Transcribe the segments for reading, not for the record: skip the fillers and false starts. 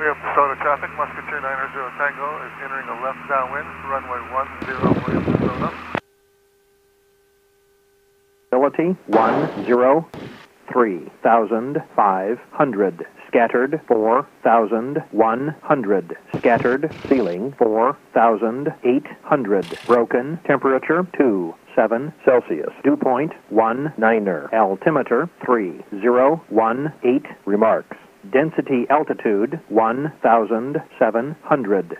We have DeSoto traffic, Musketeer 900 Tango is entering a left downwind, runway 10, Williams DeSoto. Facility 103,500. Scattered 4,100. Scattered ceiling 4,800. Broken temperature 27 Celsius. Dew point 19er. Altimeter 3018. Remarks. Density altitude 1,700.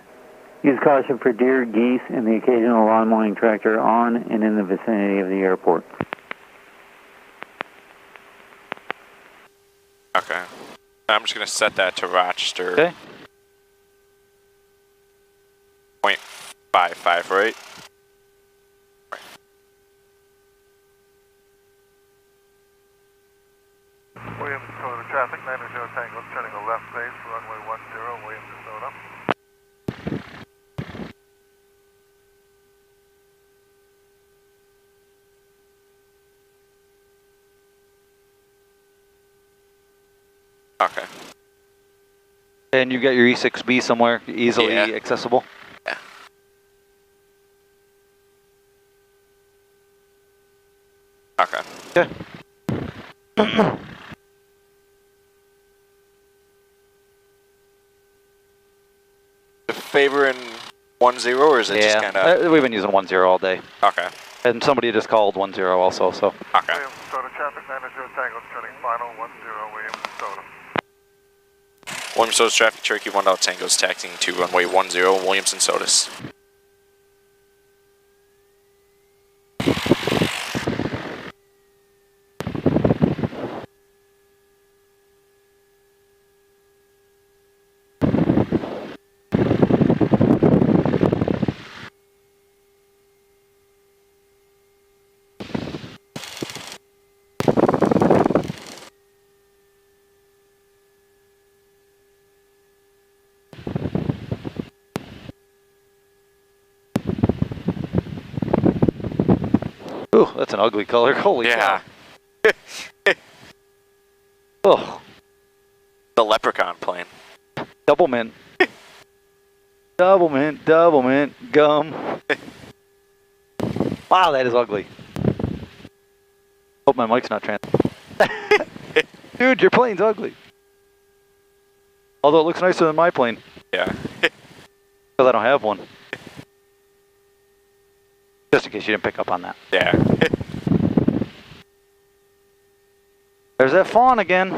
Use caution for deer, geese, and the occasional lawn mowing tractor on and in the vicinity of the airport. Okay. I'm just going to set that to Rochester. Okay. 0.55, right? Williams DeSoto traffic, 900 Tango turning a left base, runway 10, Williams DeSoto. Okay. And you got your E6B somewhere easily accessible? Yeah. Okay. Okay. Favoring 10, or is it just kind of? We've been using 10 all day. Okay. And somebody just called 10 also, so. Okay. Williams DeSoto traffic, 900 Tango turning final 10, Williams DeSoto. Williams Sodas traffic, Cherokee 1 Tango's taxiing to runway 10, Williams and Sodas. Ooh, that's an ugly color. Holy Yeah. cow. Oh, The Leprechaun plane. double mint. Double mint, gum. Wow, that is ugly. Hope my mic's not trans. Dude, your plane's ugly. Although it looks nicer than my plane, Yeah. because I don't have one. Just in case you didn't pick up on that. Yeah. There's that fawn again.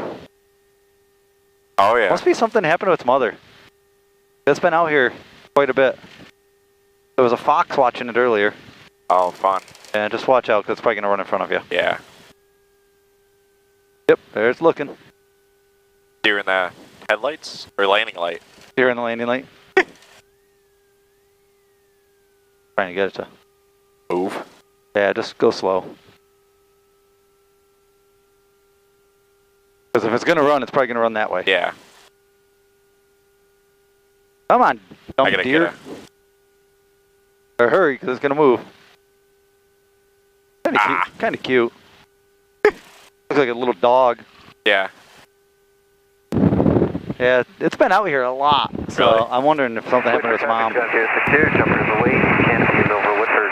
Oh yeah. Must be something happened to its mother. It's been out here quite a bit. There was a fox watching it earlier. Oh, fun. And just watch out, because it's probably going to run in front of you. Yeah. Yep, there it's looking. Deer in the headlights or landing light. Here in the landing light. Trying to get it to move. Yeah, just go slow. Because if it's going to run, it's probably going to run that way. Yeah. Come on, dumb I gotta deer. get it. Or hurry, because it's going to move. Kind of cute. Kind of cute. Looks like a little dog. Yeah. Yeah, it's been out here a lot. So Really? I'm wondering if something happened to its mom. Frontier 62, jumpers away, canopy is over Woodford.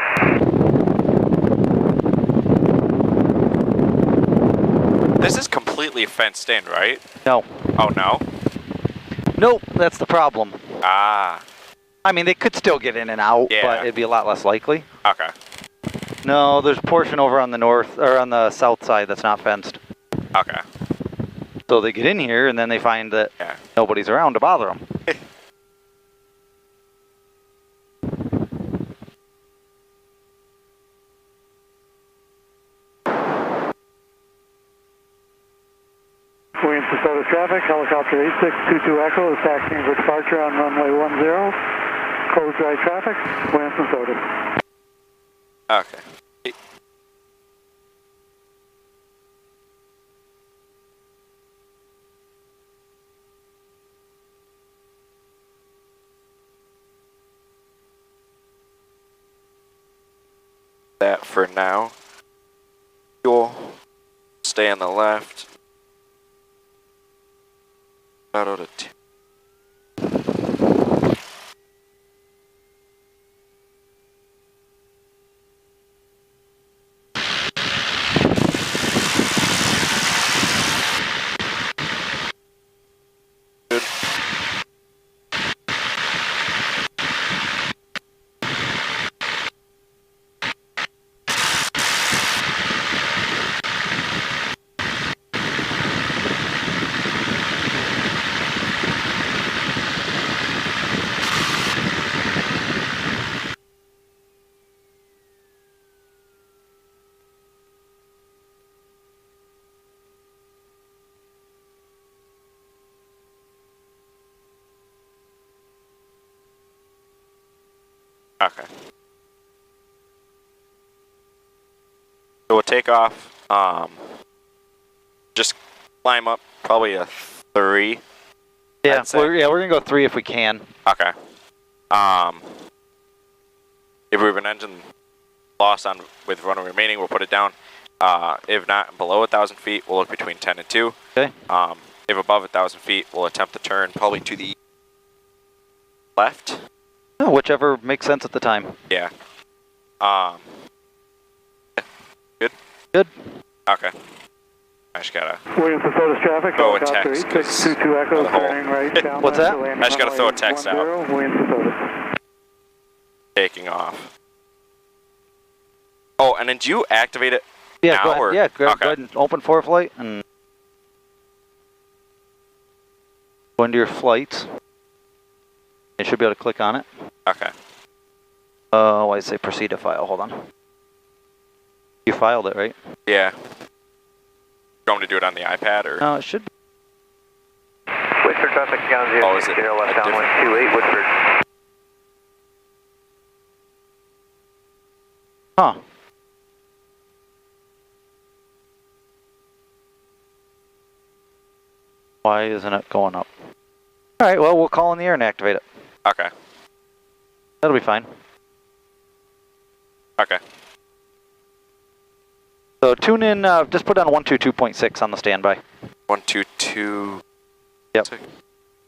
This is completely fenced in, right? No. Oh no? Nope, that's the problem. Ah. I mean, they could still get in and out, Yeah. but it'd be a lot less likely. Okay. No, there's a portion over on the north, or on the south side that's not fenced. Okay. So they get in here, and then they find that Yeah. nobody's around to bother them. Williams DeSoto traffic, helicopter 8622 Echo is taxiing for departure on runway 10. Closed right traffic, Williams DeSoto. Okay. That for now. Fuel. Stay on the left. Auto to Okay. So we'll take off. Just climb up probably a 3. Yeah, I'd say. we're gonna go 3 if we can. Okay. If we have an engine loss on with runway remaining, we'll put it down. If not, below 1,000 feet, we'll look between 10 and 2. Okay. If above 1,000 feet, we'll attempt to turn probably to the left. Oh, whichever makes sense at the time. Yeah. Good? Good. Okay. I just gotta... Williams to Sodas traffic, Throw a helicopter text, 8622 Echo, the whole- turning right down. What's that? landing I just gotta throw a runway text out. 10, Williams to Sodas. Taking off. Oh, and then do you activate it Yeah, now? go ahead. Or? Yeah, go Okay. ahead and open ForeFlight and go into your flights. You should be able to click on it. Okay. Oh, I say proceed to file. Hold on. You filed it, right? Yeah. You want me to do it on the iPad or? No, it should be. Whistler traffic, ground Oh, is it 060, left a down different- 128, Whistler. Huh. Why isn't it going up? All right, well, we'll call in the air and activate it. Okay. That'll be fine. Okay. So tune in, just put on 122.6 on the standby. 122. Yep.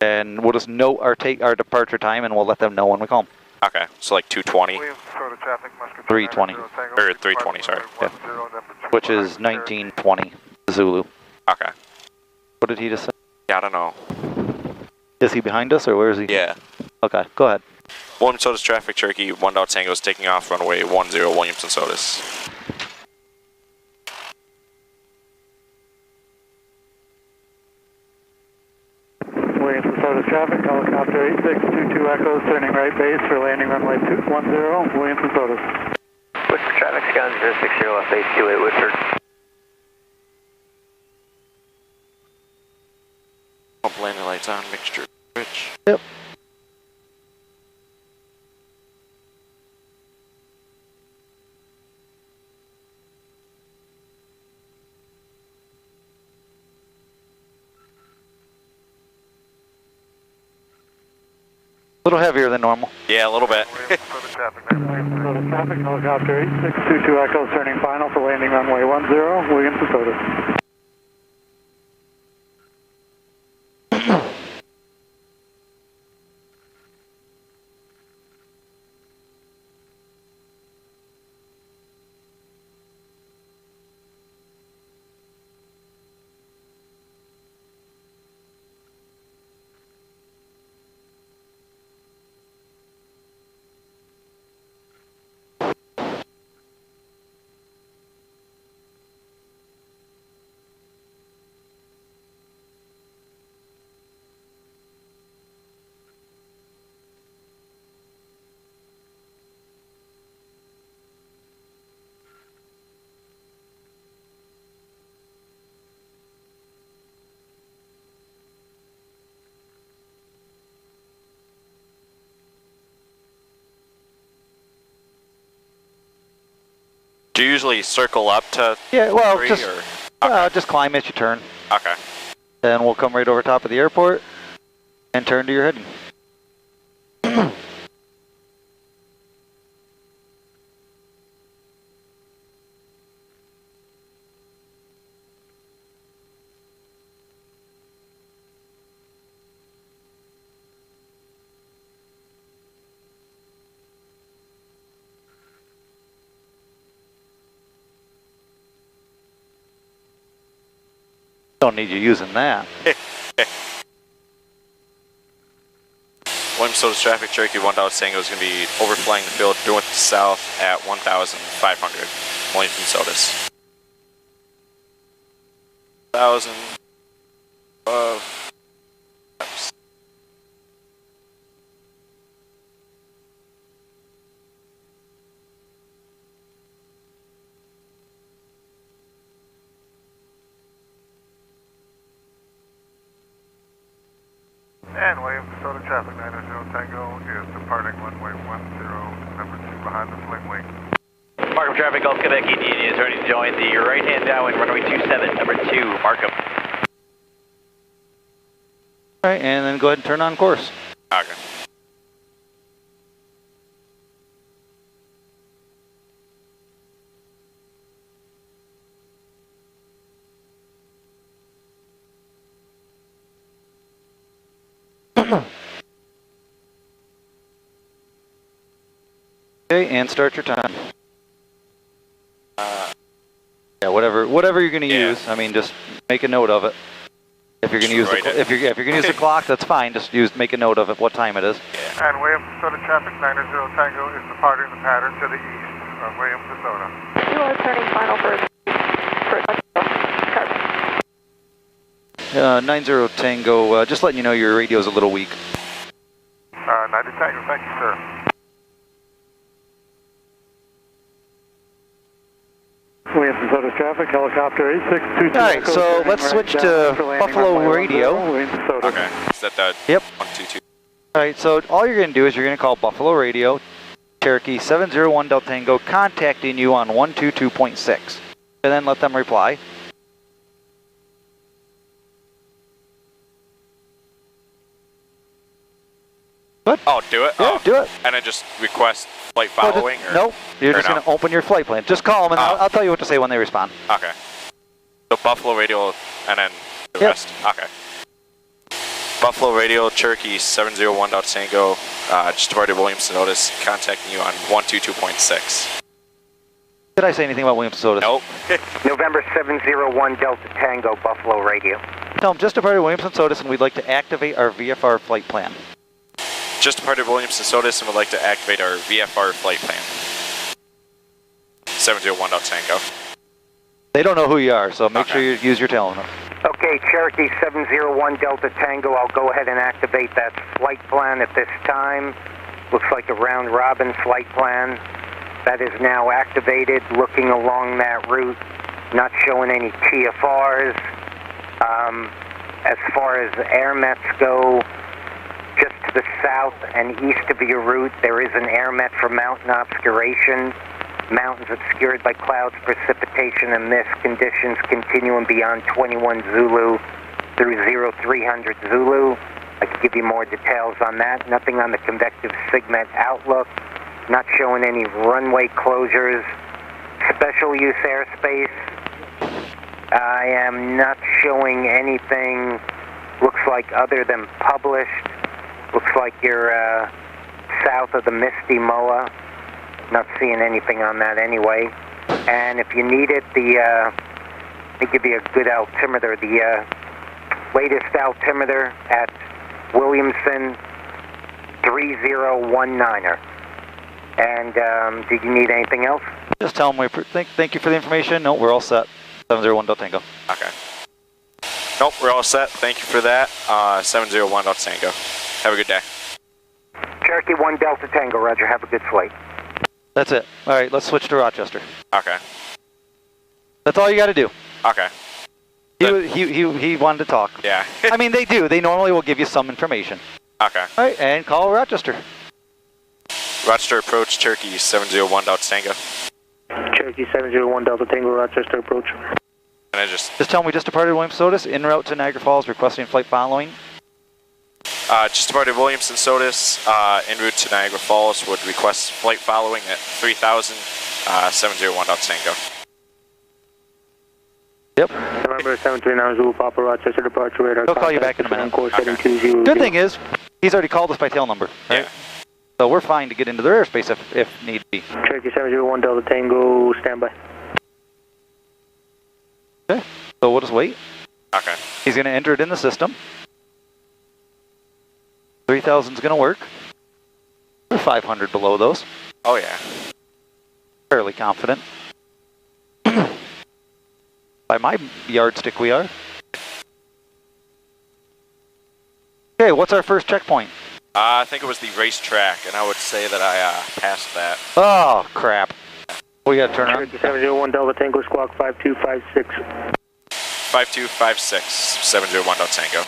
And we'll just note our departure time and we'll let them know when we call them. Okay. So like 220. Williams Soda traffic, Muscat 320. Or 320, sorry. Yeah. Which is 1920 Zulu. Okay. What did he just say? Yeah, I don't know. Is he behind us or where is he? Yeah. Okay, go ahead. Williams Sodas traffic, Cherokee 1 Tango is taking off runway 10 Williamson Sodas. Williams to Sodas traffic, helicopter 8622 Echo, turning right base for landing runway 10, Williams to Sodas. Whistler traffic, ground 060, left base 28, Whistler. Pump landing lights on, mixture switch. Yep. A little heavier than normal. Yeah, a little bit. Williams Soda traffic, Williams to Sodas traffic, helicopter 8622 Echo, turning final for landing runway 10, Williams to Sodas. Do you usually circle up to Yeah, well, 3 just, or? just climb as you turn. Okay. Then we'll come right over top of the airport and turn to your heading. Don't need you using that. Williams Sodas traffic, Cherokee 1 Tango is going to be overflying the field north to south at 1,500 Williamson Sodas. 1,000 above. And Williams DeSoto traffic 90 Tango is departing runway 10, number 2 behind the swing wing. Markham traffic, Gulf Quebec Indian is ready to join the right-hand downwind, runway 27, number 2, Markham. All right, and then go ahead and turn on course. Okay. Okay, and start your time. Yeah, whatever you're going to use. I mean, just make a note of it. If you're going to use if you're going to use the clock, that's fine. Just make a note of it, what time it is. And Williams DeSoto traffic 90 Tango is departing the pattern to the east of Williams DeSoto. You are turning final for 90 Tango, just letting you know your radio's a little weak. 90 Tango, thank you, sir. Williams DeSoto traffic, helicopter 8622. All right, so let's switch to Buffalo Radio. Okay. Is that the Yep. 122? All right, so all you're going to do is you're going to call Buffalo Radio, Cherokee 701 Delta Tango, contacting you on 122.6, and then let them reply. What? Oh, do it? Yeah, Oh. do it. And then just request flight following? or? Nope, you're just going to open your flight plan. Just call them, and I'll tell you what to say when they respond. Okay. So Buffalo Radio and then the Yep. rest? Okay. Buffalo Radio, Cherokee 701 Delta Tango, just departed Williams Sonotis, contacting you on 122.6. Did I say anything about Williams Sonotis? Nope. November 701 Delta Tango, Buffalo Radio. Tell them just departed Williams Sonotis, and we'd like to activate our VFR flight plan. Just departed Williams Sonotis and would like to activate our VFR flight plan. 701 Delta Tango. They don't know who you are, so make sure you use your telling them. Okay, Cherokee 701 Delta Tango, I'll go ahead and activate that flight plan at this time. Looks like a round-robin flight plan. That is now activated, looking along that route, not showing any TFRs. As far as air mets go, just to the south and east of your route, there is an air met for mountain obscuration. Mountains obscured by clouds, precipitation, and mist. Conditions continuing beyond 21 Zulu through 0300 Zulu. I can give you more details on that. Nothing on the convective SIGMET outlook. Not showing any runway closures. Special use airspace. I am not showing anything, looks like other than published. Looks like you're south of the Misty Moa. Not seeing anything on that anyway. And if you need it, let me give you a good altimeter. The latest altimeter at Williamson 3019er. And did you need anything else? Just tell them thank you for the information. No, we're all set. 701 Delta Tango. Okay. Nope, we're all set. Thank you for that. 701 Delta Tango. Have a good day. Cherokee 1 Delta Tango, roger. Have a good flight. That's it. All right, let's switch to Rochester. Okay. That's all you got to do. Okay. He wanted to talk. Yeah. I mean, they do. They normally will give you some information. Okay. All right, and call Rochester. Rochester approach, Cherokee 701 Delta Tango. Cherokee 701 Delta Tango, Rochester approach. And I just Just tell them we just departed Williams Sonotis, en route to Niagara Falls, requesting flight following. just departed Williamson Sodas, en route to Niagara Falls, would request flight following at 3000, 701 Delta Tango. Yep. November 739 Zulu Papa, Rochester departure radar. He'll call you back in a minute. Course Okay. 720. Good thing is, he's already called us by tail number. Right? Yeah. So we're fine to get into their airspace if need be. Cherokee 701 Delta Tango, standby. Okay. So we'll just wait. Okay. He's going to enter it in the system. 3000 is going to work. We're 500 below those. Oh yeah. Fairly confident. By my yardstick, we are. Okay, what's our first checkpoint? I think it was the racetrack, and I would say that I passed that. Oh, crap. We got to turn around. Cherokee 701 Delta Tango, squawk 5256. 5256, 701 Delta Tango.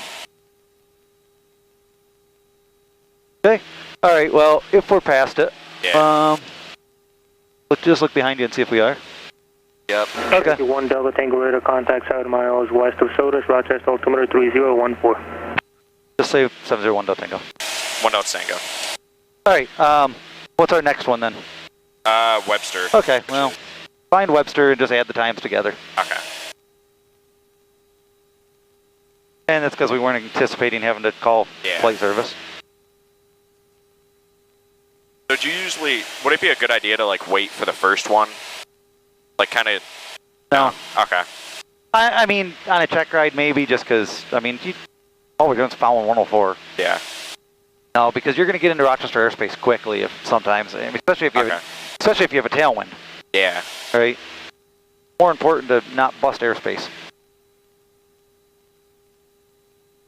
Okay. All right. Well, if we're past it, Yeah. let's just look behind you and see if we are. Yep. Okay. 1 Delta Tango radar contact 7 miles west of Sodas, Rochester altimeter 3014. Just say 701 Delta Tango. 1 Delta Tango. All right. What's our next one then? Webster. Okay. Well, find Webster and just add the times together. Okay. And that's because we weren't anticipating having to call flight service. So do you usually, would it be a good idea to like wait for the first one? Like kind of. No. Okay. I mean, on a check ride maybe, just because, I mean, all we're doing is following 104. Yeah. No, because you're going to get into Rochester airspace quickly if sometimes, I mean, especially if you have a tailwind. Yeah. Right? More important to not bust airspace.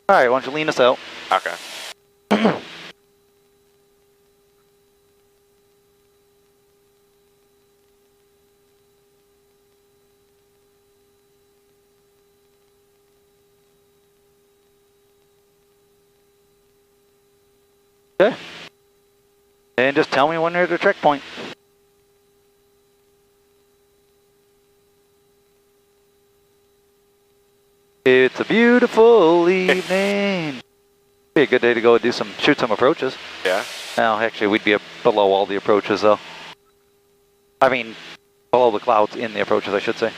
All right, why don't you lean us out? Okay. Okay. And just tell me when you're at the checkpoint. It's a beautiful evening. Be a good day to go shoot some approaches. Yeah. No, actually, we'd be below all the approaches, though. I mean, below the clouds in the approaches, I should say.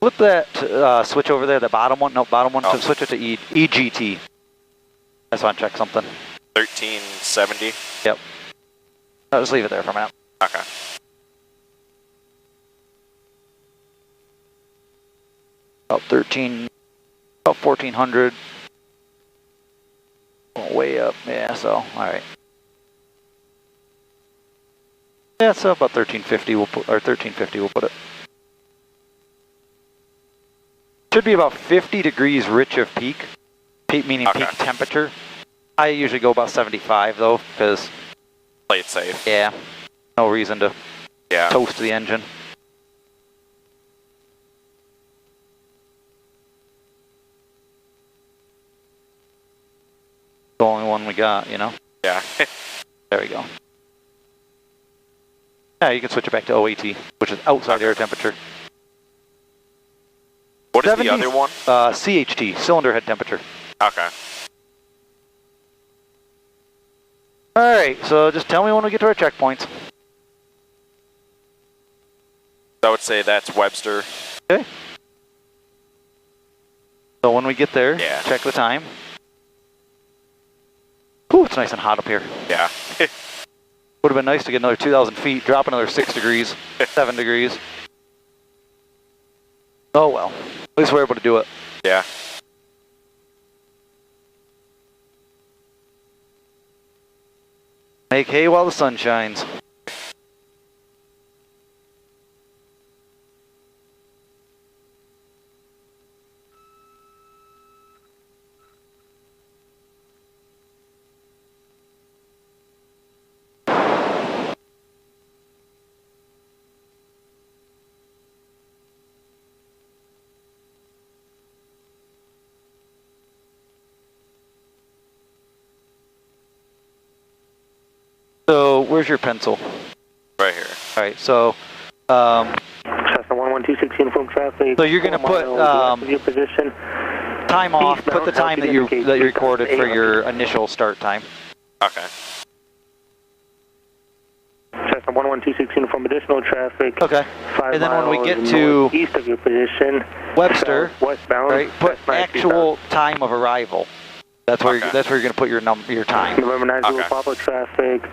Flip that switch over there, the bottom one. No, bottom one. To switch it to EGT. I just want to check something. 1370. Yep. I'll just leave it there for a minute. Okay. About 1400. Oh, way up, yeah, so, alright. Yeah, so about 1350 we'll put, or 1350 we'll put it. Should be about 50 degrees rich of peak. Peak meaning peak temperature. I usually go about 75 though, because play it safe. Yeah. No reason to toast the engine. The only one we got, you know? Yeah. There we go. Yeah, you can switch it back to OAT, which is outside air temperature. What is the other one? CHT, cylinder head temperature. Okay. Alright, so just tell me when we get to our checkpoints. I would say that's Webster. Okay. So when we get there, check the time. Ooh, it's nice and hot up here. Yeah. Would have been nice to get another 2,000 feet, drop another 6 degrees, 7 degrees. Oh well, at least we're able to do it. Yeah. Make hay while the sun shines. So, where's your pencil? Right here. Alright, so, Cessna 11216 uniform traffic. So you're going to put your position. Time off, put the time that you recorded for your initial start time. Okay. Cessna 11216 uniform additional traffic. Okay. 5 and then when we miles get to east of your position, Webster, westbound, right, put actual time of arrival. That's where you're going to put your time. November 90 Papa traffic.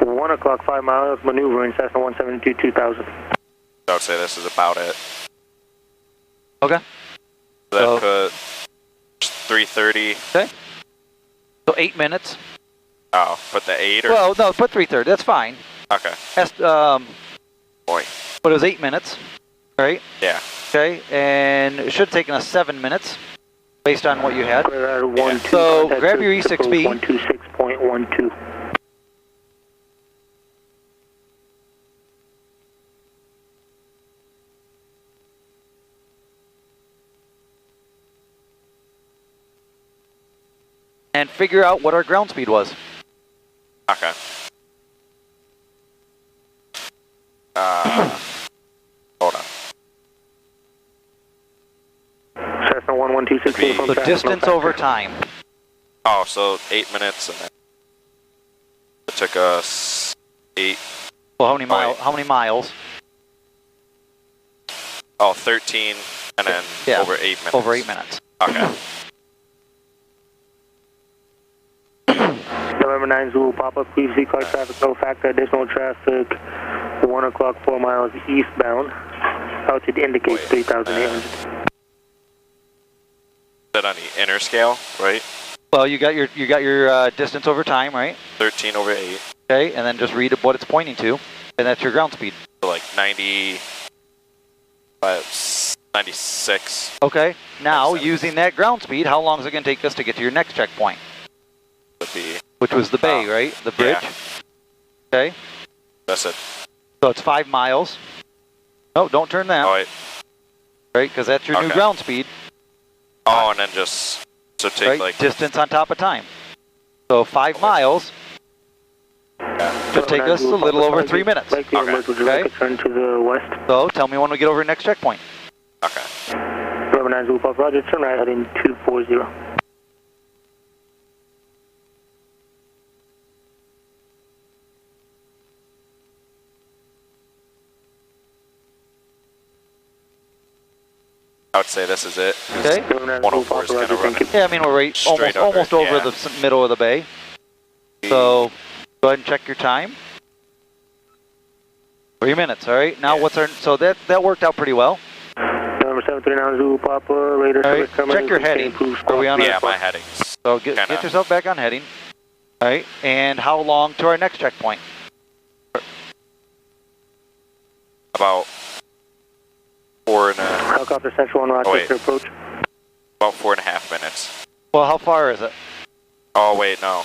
1 o'clock, 5 miles, maneuvering Cessna 172 2000. I would say this is about it. Okay. So that put 3:30. Okay. So 8 minutes. Oh, put the 8 or? Well, no, put 3:30. That's fine. Okay. Boy. But it was 8 minutes, right? Yeah. Okay, and it should have taken us 7 minutes, based on what you had. Yeah. So grab your E6B. 126.12. and figure out what our ground speed was. Okay. Hold on. Cessna 1126 uniform So traffic, distance no over factor. time. Oh, so 8 minutes, and then it took us 8. Well, how many Oh, wait. How many miles? Oh, 13, and then Yeah, over 8 minutes. Over 8 minutes. Okay. November 9 Zulu pop-up, please see car traffic, no factor, additional traffic, 1 o'clock, 4 miles eastbound. Altitude indicates 3,800. That on the inner scale, right? Well, you got your distance over time, right? 13 over 8. Okay, and then just read what it's pointing to, and that's your ground speed. So like 96. Okay, now Makes sense. using that ground speed, how long is it going to take us to get to your next checkpoint? Would be, Which was the bay, right? The bridge? yeah. Okay, That's it. so it's 5 miles. No, don't turn that, Oh, wait. right? Because that's your new Okay. ground speed, Oh, and then just, so take right? like, Distance on top of time. So 5 miles should take us a little over 3 minutes. Likely Okay. alert, would you like Okay. to turn to the west? So tell me when we get over your next checkpoint. okay. November 9 Zulu Pop, Roger, turn right heading 240. I would say this is it. 'cause Okay. November 9 Zulu 104 Pop, is kind Roger, of thank you. running. Yeah, I mean we're right Straight almost over, over yeah. the middle of the bay. So go ahead and check your time. 3 minutes, all right? Now Yeah. what's our, so that worked out pretty well. November 739 Zulu Papa, radar All right, service terminal. check your heading. Are we on Yeah, a, my headings. so get kinda- yourself back on heading. All right, and how long to our next checkpoint? About 4 and a, Helicopter Central on Rochester wait. approach. about 4.5 minutes. Well, how far is it? Oh, wait, no.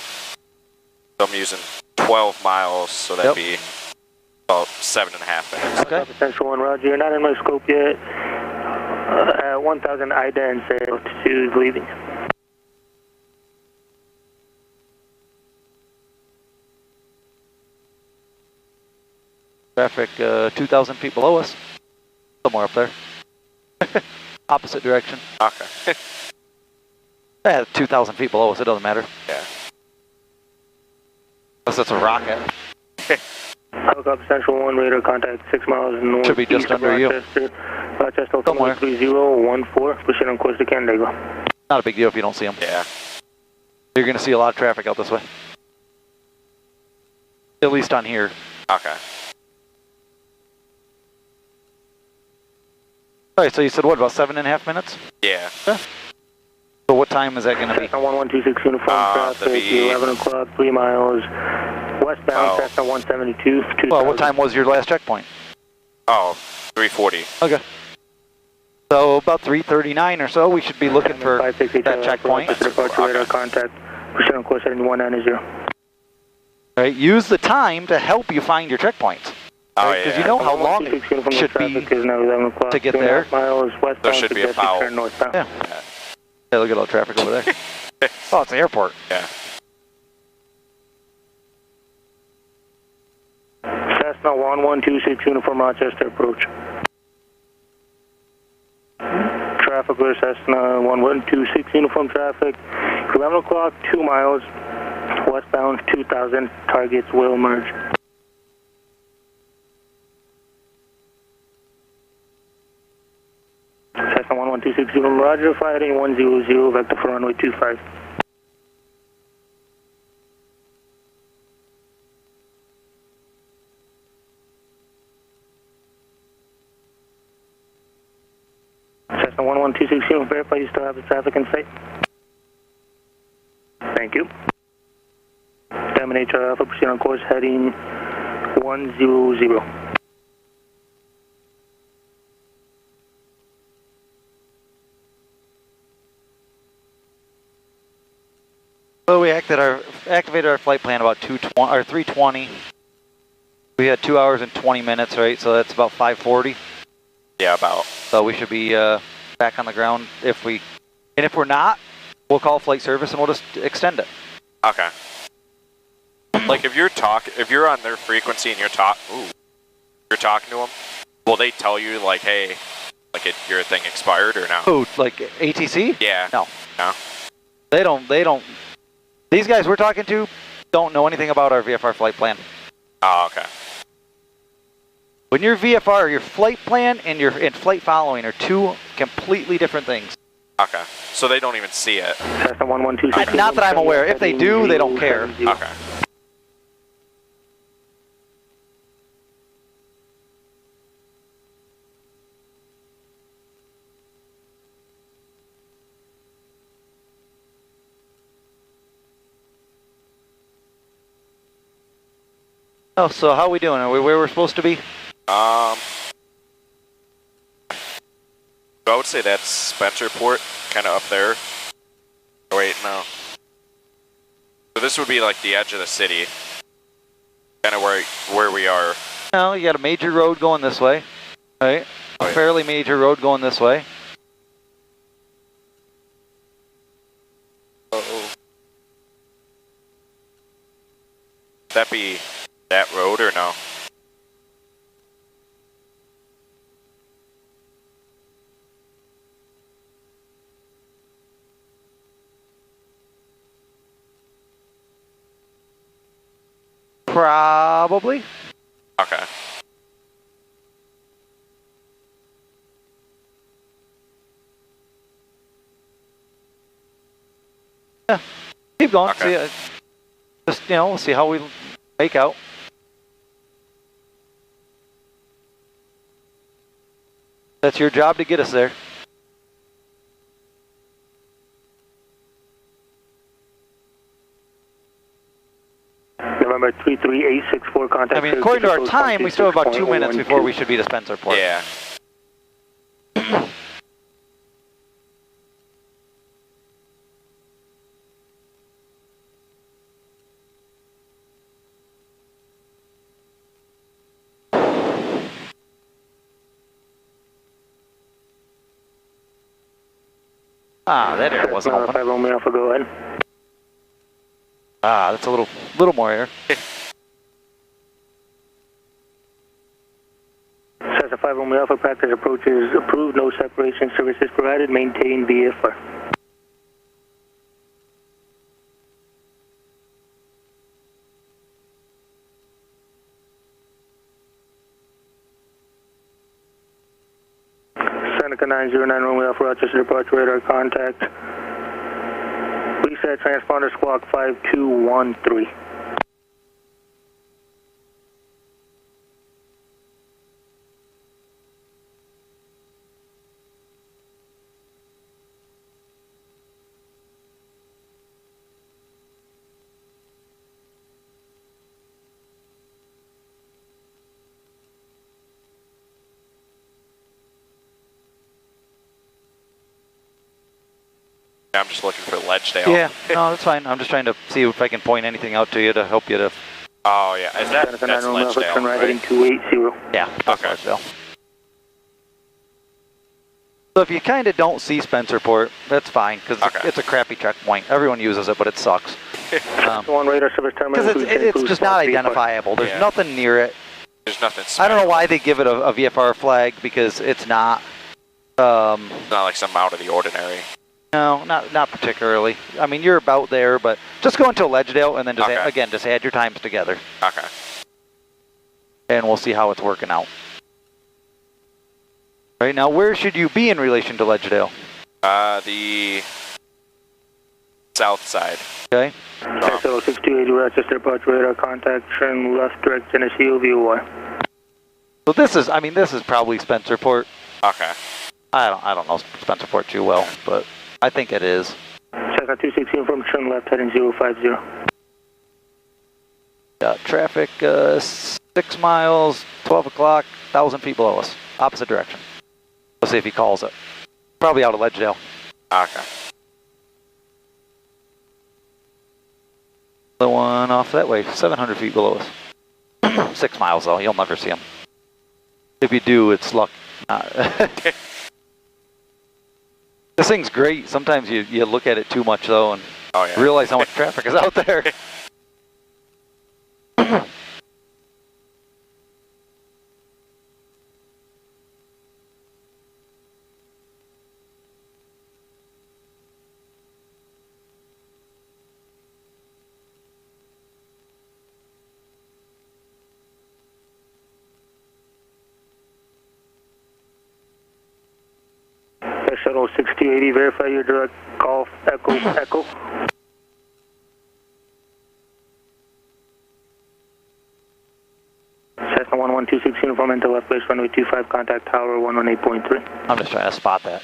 So I'm using 12 miles, so that'd Yep. be about 7.5 minutes. Okay. Helicopter Central on Roger, you're not in my scope yet. At 1,000 IDA and say altitude leaving. Traffic 2,000 feet below us. Somewhere up there. Opposite direction. Okay. 2,000 feet below us, it doesn't matter. Yeah. Unless it's a rocket. Helicopter Central 1, radar contact 6 miles north. Should be just east of under you. Rochester Somewhere. 3014, pushing on course to Canandaigua. Not a big deal if you don't see them. Yeah. You're going to see a lot of traffic out this way. At least on here. Okay. All right, so you said what, about 7.5 minutes? Yeah. So what time is that going to be? Cessna 1126 uniform that'd traffic, be- 11 o'clock, 3 miles. Westbound, Oh. Cessna 172. Well, what time was your last checkpoint? Oh, 340. Okay. So about 3:39 or so, we should be looking for 568 that checkpoint. Rochester departure radar contact, pushing on course heading 190. All right, use the time to help you find your checkpoints. Oh, Right, 'cause yeah. you know how long it 126 uniform should traffic be is now 11 o'clock, to get 2.5 there. miles westbound. There should be a suggested foul. turn northbound. Yeah. Hey, look at all the traffic over there. Oh, it's the airport. Yeah. Cessna 1126 uniform Rochester approach. Traffic clear Cessna 1126 uniform traffic. 11 o'clock, 2 miles westbound 2000. Targets will merge. Cessna 1126 uniform Roger. Fly heading 100 vector for runway 25. Cessna 1126, you verify you still have the traffic in sight. Thank you. Diamond HR Alpha, proceed on course heading 100. So we activated our flight plan about 3:20. We had 2 hours and 20 minutes, right? So that's about 5:40. Yeah, about. So we should be back on the ground if we're not, we'll call flight service and we'll just extend it. Okay. Like if you're on their frequency and you're talking to them, will they tell you like, hey, like your thing expired or no? Oh, like ATC? Yeah. No. No. They don't. These guys we're talking to don't know anything about our VFR flight plan. Oh, okay. When your VFR, your flight plan and your flight following are two completely different things. Okay. So they don't even see it. Cessna 1126. Not that I'm aware. If they do, they don't care. Okay. Oh, so how are we doing? Are we where we're supposed to be? I would say that's Spencerport, kind of up there. Oh, wait, no. So this would be like the edge of the city, kind of where we are. No, you got a major road going this way, right? A fairly major road going this way. Uh-oh. Would that be that road or no? Probably. Okay. Yeah. Keep going. Okay. See, just we'll see how we make out. That's your job to get us there. November 33864 contact. I mean, according to our time, we still have about 2 minutes before we should be to Spencerport. Yeah. Ah, that air wasn't open. 5 Romeo Alpha, go ahead. Ah, that's a little more air. Cessna 5 Romeo Alpha, practice approaches approved, no separation services provided, maintain VFR. Seneca 909 Romeo Alpha, Rochester departure radar contact. Reset transponder squawk 5213. I'm just looking for Ledgedale. Yeah, no, that's fine. I'm just trying to see if I can point anything out to you to help you to... Oh, yeah. Is that's Ledgedale, turn right heading right? 280. Yeah, that's Okay. Ledgedale. So if you kind of don't see Spencerport, that's fine, because it's a crappy checkpoint. Everyone uses it, but it sucks. One radar service terminal. Because it's just not identifiable. There's nothing near it. There's nothing I don't know why they give it a VFR flag, because it's not... It's not like something out of the ordinary. No, not particularly. I mean, you're about there, but just go into Ledgedale and then just just add your times together. Okay. And we'll see how it's working out. Right now, where should you be in relation to Ledgedale? The south side. Okay. SO 628 Rochester departure radar contact, turn left direct Tennessee OVOY. So this is probably Spencerport. Okay. I don't know Spencerport too well, but I think it is. Cessna 216 from turn left heading 050. Got traffic 6 miles, 12 o'clock, 1,000 feet below us. Opposite direction. Let's see if he calls it. Probably out of Ledgedale. Okay. The one off that way, 700 feet below us. 6 miles though, you'll never see him. If you do, it's luck. 6 This thing's great. Sometimes you look at it too much though and realize how much traffic is out there. Shuttle 6280, verify your direct Golf Echo Echo. Cessna 112 uniform into left base runway 25, contact tower 118.3. I'm just trying to spot that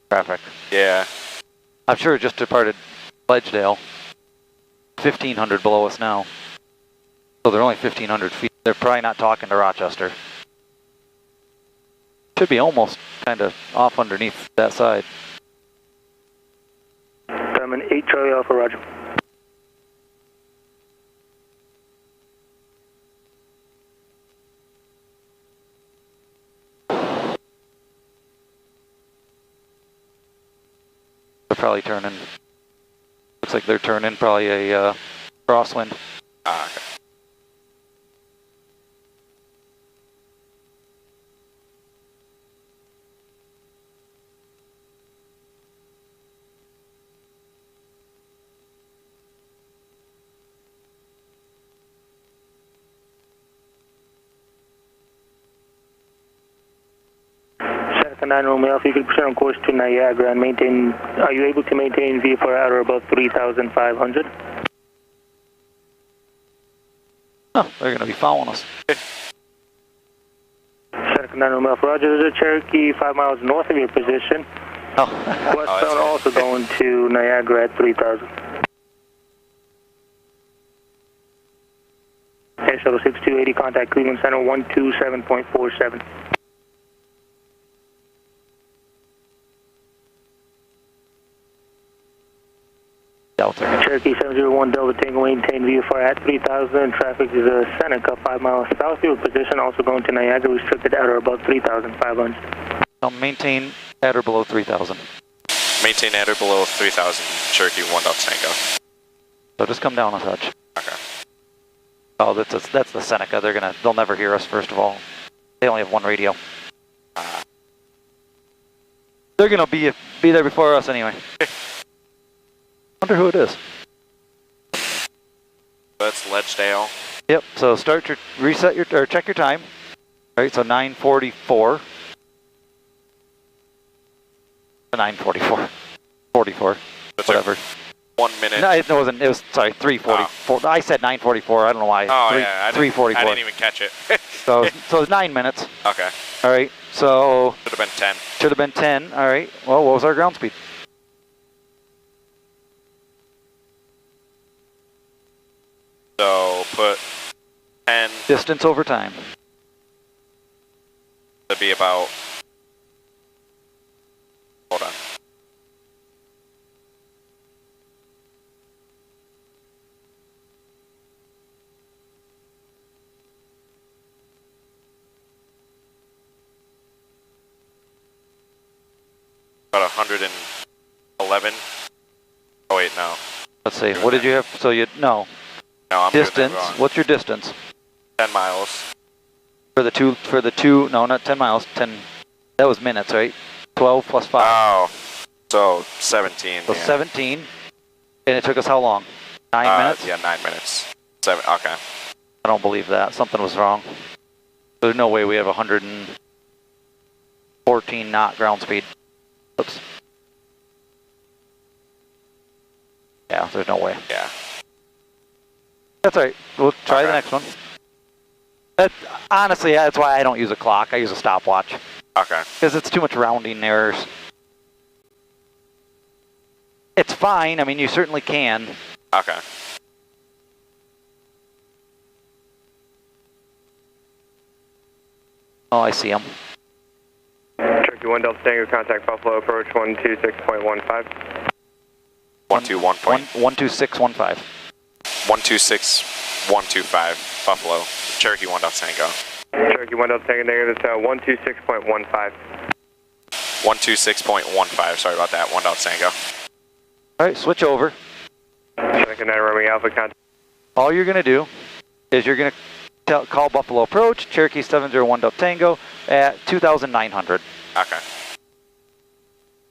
traffic. Yeah. I'm sure it just departed Ledgedale. 1,500 below us now. So they're only 1,500 feet. They're probably not talking to Rochester. Should be almost kind of off underneath that side. Diamond 8 Charlie Alpha, roger. They're probably turning. Looks like they're turning probably a crosswind. Ah, okay. Cessna 9 Romeo Alpha, you can proceed on course to Niagara and maintain. Are you able to maintain VFR at or above 3,500? Oh, they're going to be following us. Cessna 9 Romeo Alpha, roger. There's a Cherokee 5 miles north of your position. Oh. Westbound also going to Niagara at 3,000. Air Shuttle 6280, contact Cleveland Center 127.47. Delta. Cherokee 701 Delta Tango, maintain VFR at 3,000. Traffic is a Seneca 5 miles south of your position, also going to Niagara, restricted at or above 3,500. I'll maintain at or below 3,000. Maintain at or below 3,000, Cherokee 1 Delta Tango. So just come down a touch. Okay. Oh, that's the Seneca. They'll never hear us. First of all, they only have one radio. They're gonna be there before us anyway. Wonder who it is. That's Ledgedale. Yep. So check your time. All right. So 9:44. 9:44. 44. That's whatever. 1 minute. No, it wasn't. It was, sorry, 3:44. I said 9:44. I don't know why. Oh, yeah. 3:44. I didn't even catch it. so it's 9 minutes. Okay. All right. So. Should have been 10. Should have been 10. All right. Well, what was our ground speed? So put 10. Distance over time. To be about. Hold on. About 111. Oh wait, no. Let's see. What did you have? So no. No, I'm distance. doing that wrong. What's your distance? 10 miles. For the two. No, not 10 miles. 10. That was minutes, right? 12 plus 5. Oh, so 17. So yeah. 17. And it took us how long? 9 minutes? Yeah, 9 minutes. 7. Okay. I don't believe that. Something was wrong. There's no way we have 114 knot ground speed. Oops. Yeah, there's no way. Yeah. That's all right. We'll try the next one. Honestly, that's why I don't use a clock. I use a stopwatch. Okay. Because it's too much rounding errors. It's fine. I mean, you certainly can. Okay. Oh, I see them. Cherokee 1 Delta Tango, contact Buffalo, approach 126.15. 12615. 126.125, Buffalo. Cherokee 1 Delta Tango. Cherokee 1 Delta Tango, that's 126.15. 126.15, sorry about that, 1 Delta Tango. Alright, switch over. Second 9 Romeo Alpha contact. All you're going to do is you're going to call Buffalo Approach, Cherokee 701 Delta Tango at 2,900. Okay.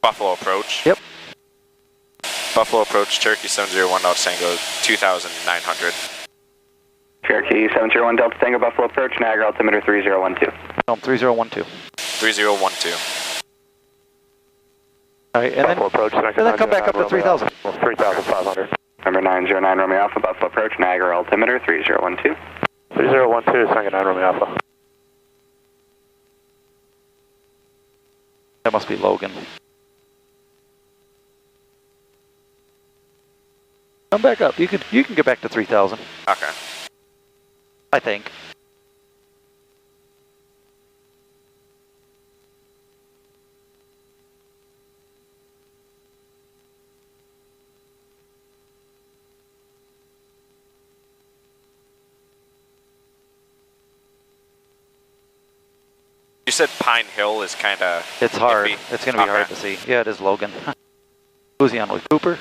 Buffalo Approach? Yep. Buffalo Approach, Cherokee 701 Delta Tango, 2,900. Cherokee 701 Delta Tango, Buffalo Approach, Niagara altimeter 3012. 3012. 3012. Alright, and then come back up to 3,000. 3,500. Number 909 Romeo Alpha, Buffalo Approach, Niagara altimeter 3012. 3012, second 9 Romeo Alpha. That must be Logan. Come back up. You can get back to 3,000. Okay. I think. You said Pine Hill is kind of... It's hard. iffy. It's going to be hard to see. Yeah, it is Logan. Who's he on with? Cooper?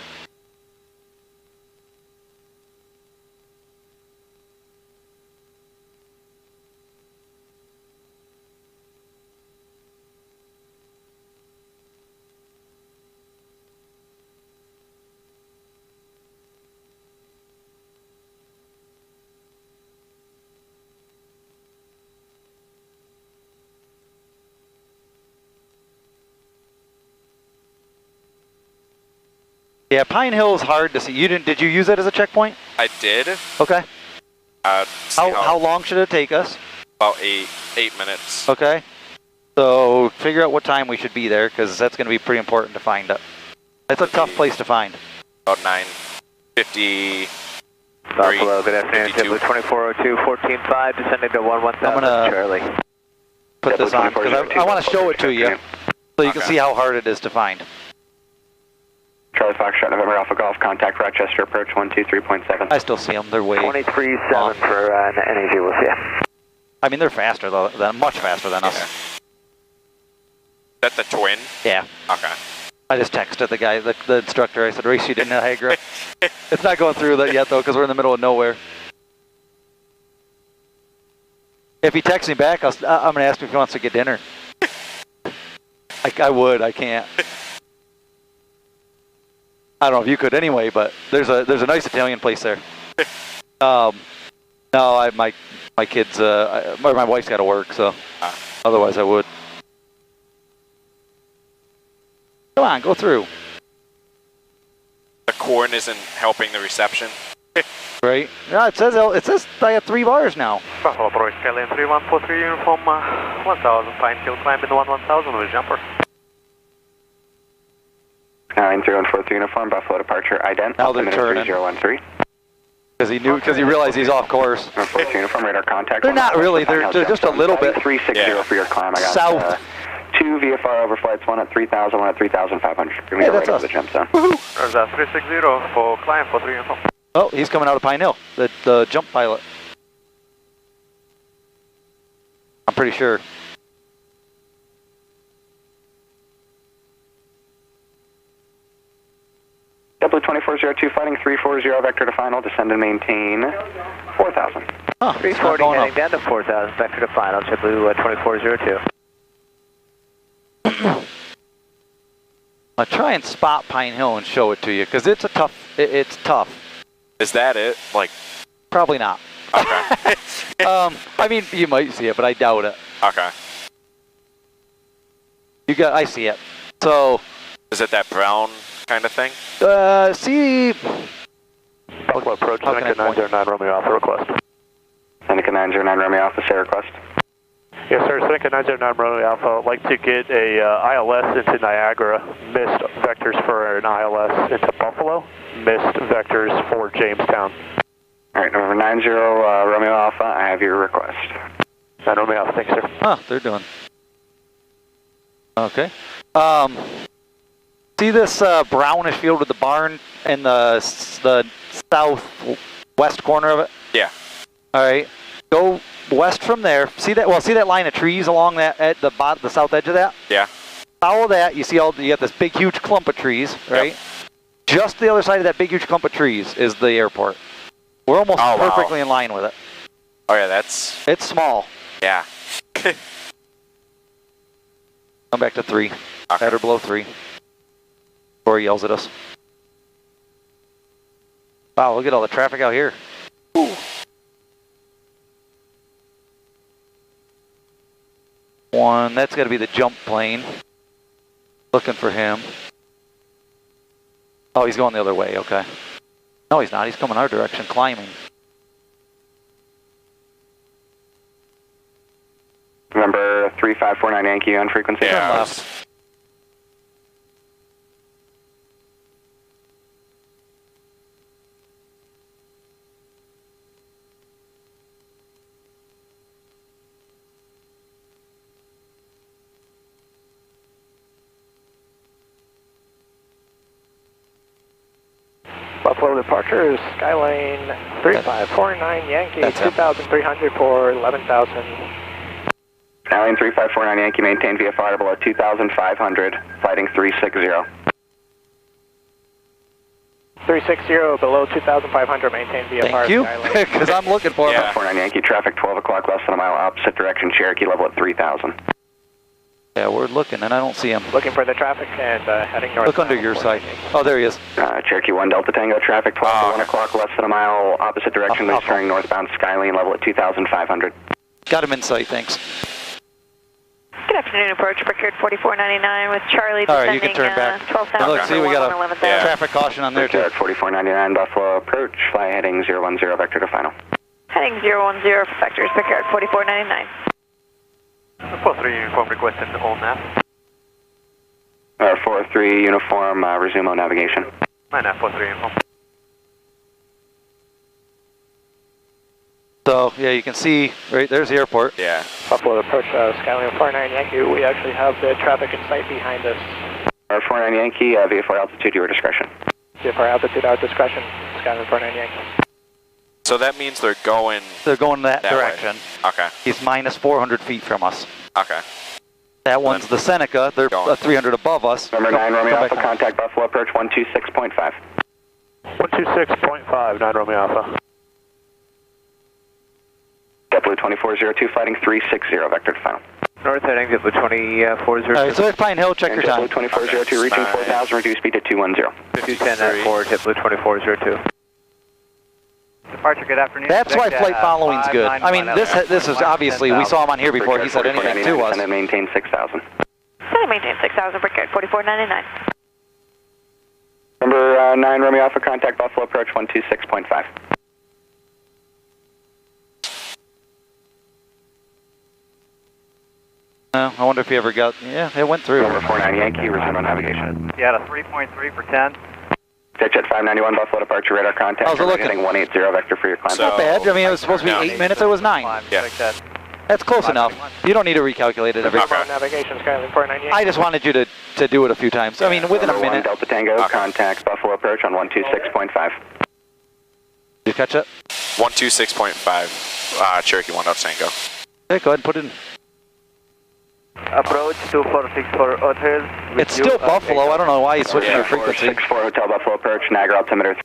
Yeah, Pine Hill is hard to see. You didn't? Did you use that as a checkpoint? I did. Okay. How long should it take us? About 8 minutes. Okay. So figure out what time we should be there, because that's going to be pretty important to find it. It's a tough place to find. About 9:50. Buffalo, good afternoon. JetBlue 2402, 14.5, descending to 11,000, I'm going Charlie. to put this on, because I want to show it to you, so you can see how hard it is to find. Charlie Foxtrot, November Alpha Golf, contact Rochester Approach 123.7. I still see them. They're way 23.7 for NAG, we'll see you. I mean, they're faster, though. They're much faster than us. Is that the twin? Yeah. Okay. I just texted the guy, the instructor. I said, race you to Niagara. It's not going through that yet, though, because we're in the middle of nowhere. If he texts me back, I'm going to ask him if he wants to get dinner. I would. I can't. I don't know if you could anyway, but there's a nice Italian place there. No, my kids, my wife's got to work, so otherwise I would. Come on, go through. The corn isn't helping the reception. Right? Yeah, it says I have 3 bars now. Buffalo Approach, KLM 3143, uniform 1000, Pine Hill, climbing to 1000 with a jumper. 93143 uniform, Buffalo departure, ident. Now they're turning. 3013. Because he realized he's off course. 14 uniform, radar contact. They're not really. They're just a little bit 360 for your climb. I got south. 2 VFR overflights, 1 at 3,000, 1 at 3,500. Give me Hey, a that's right us. over the jump zone. There's 360 for climb for 3 uniform. Oh, he's coming out of Pine Hill. The jump pilot. I'm pretty sure. JetBlue 2402, fighting 340, vector to final, descend and maintain 4,000. Oh, 340 heading down to 4,000, vector to final, JetBlue 2402. I'll try and spot Pine Hill and show it to you, because it's a tough. It's tough. Is that it? Like, probably not. Okay. I mean, you might see it, but I doubt it. Okay. I see it. So. Is it that brown kind of thing? See. Buffalo Approach, Seneca 909 Romeo Alpha request. Seneca 909 Romeo Alpha, say request. Yes, sir. Seneca 909 Romeo Alpha. I'd like to get a ILS into Niagara. Missed vectors for an ILS into Buffalo. Missed vectors for Jamestown. All right, number 90 Romeo Alpha, I have your request. 9 Romeo Alpha, thanks, sir. Huh, they're doing. Okay. See this brownish field with the barn in the southwest corner of it? Yeah. All right. Go west from there. See that? Well, see that line of trees along that at the south edge of that? Yeah. Follow that. You see you got this big, huge clump of trees, right? Yep. Just the other side of that big, huge clump of trees is the airport. We're almost perfectly in line with it. Oh yeah, that's... It's small. Yeah. Come back to 3. Okay. At or below 3. Before he yells at us. Wow, look at all the traffic out here. Ooh. One, that's got to be the jump plane. Looking for him. Oh, he's going the other way, okay. No, he's not. He's coming our direction, climbing. Remember 3549 Yankee on frequency? Yeah. Turn left. Buffalo departure is Skyline 3549 Yankee, 2,300 for 11,000. Skyline 3549 Yankee, maintain VFR below 2,500, flighting 360. 360 below 2,500, maintain VFR. Thank you, because I'm looking for him. 49 Yankee, traffic 12 o'clock, less than a mile opposite direction, Cherokee level at 3,000. Yeah, we're looking, and I don't see him. Looking for the traffic and heading north. Look under your side. Oh, there he is. Cherokee 1 Delta Tango, traffic 12 to 1 o'clock, less than a mile opposite direction, turning northbound Skyline level at 2,500. Got him in sight, thanks. Good afternoon, approach procured 4499 with Charlie. All right, you can turn back. 12,000. Look, see, we got a traffic caution on there, too. 4499 Buffalo approach, fly heading 010, vector to final. Heading 010 for vectors procured 4499. 43 uniform requesting on nav. 43 uniform, resume on navigation. 43 uniform. So, yeah, you can see, right, there's the airport. Yeah. Buffalo approach Skyline 49 Yankee. We actually have the traffic in sight behind us. 49 Yankee, VFR altitude, your discretion. VFR altitude, our discretion. Skyline 49 Yankee. So that means they're going... They're going that direction. Way. Okay. He's minus 400 feet from us. Okay. That one's the Seneca. They're 300 above us. Number 9, Romeo Alpha, contact Buffalo approach 126.5. 126.5, 9 Romeo Alpha. JetBlue 2402, flighting 360, vector to final. North heading JetBlue 2402. All right, so Pine Hill, check your time. JetBlue 2402, reaching 4,000, reduce speed to 210. 210 at 4, JetBlue 2402. Departure, good afternoon. That's why flight following's good. I mean, this is obviously, we saw him on here before he said anything to us. And maintain 6,000. Maintain 6,000, procured 4499. Number 9, Romeo Alpha, contact Buffalo approach 126.5. I wonder if he ever got, yeah, it went through. Number 49 Yankee, resume on navigation. You had a 3.3 for 10. Jet 591, Buffalo departure, radar contact. How's it looking? Getting 180, vector for your climb. Not bad. I mean, it was supposed to be 8 minutes, it was 9. Yeah. That's close enough. You don't need to recalculate it every Okay. Navigation, Skyline 49 Yankee. I just wanted you to do it a few times. I mean, within a Number 1 minute. Delta Tango, contact Buffalo approach on 126.5. Did you catch it? 126.5, Cherokee 1 Delta Tango. Okay, go ahead and put it in. Approach 2464 Hotel. It's still Buffalo. I don't know why he's switching your frequency. 64 Hotel Buffalo approach, Niagara altimeter.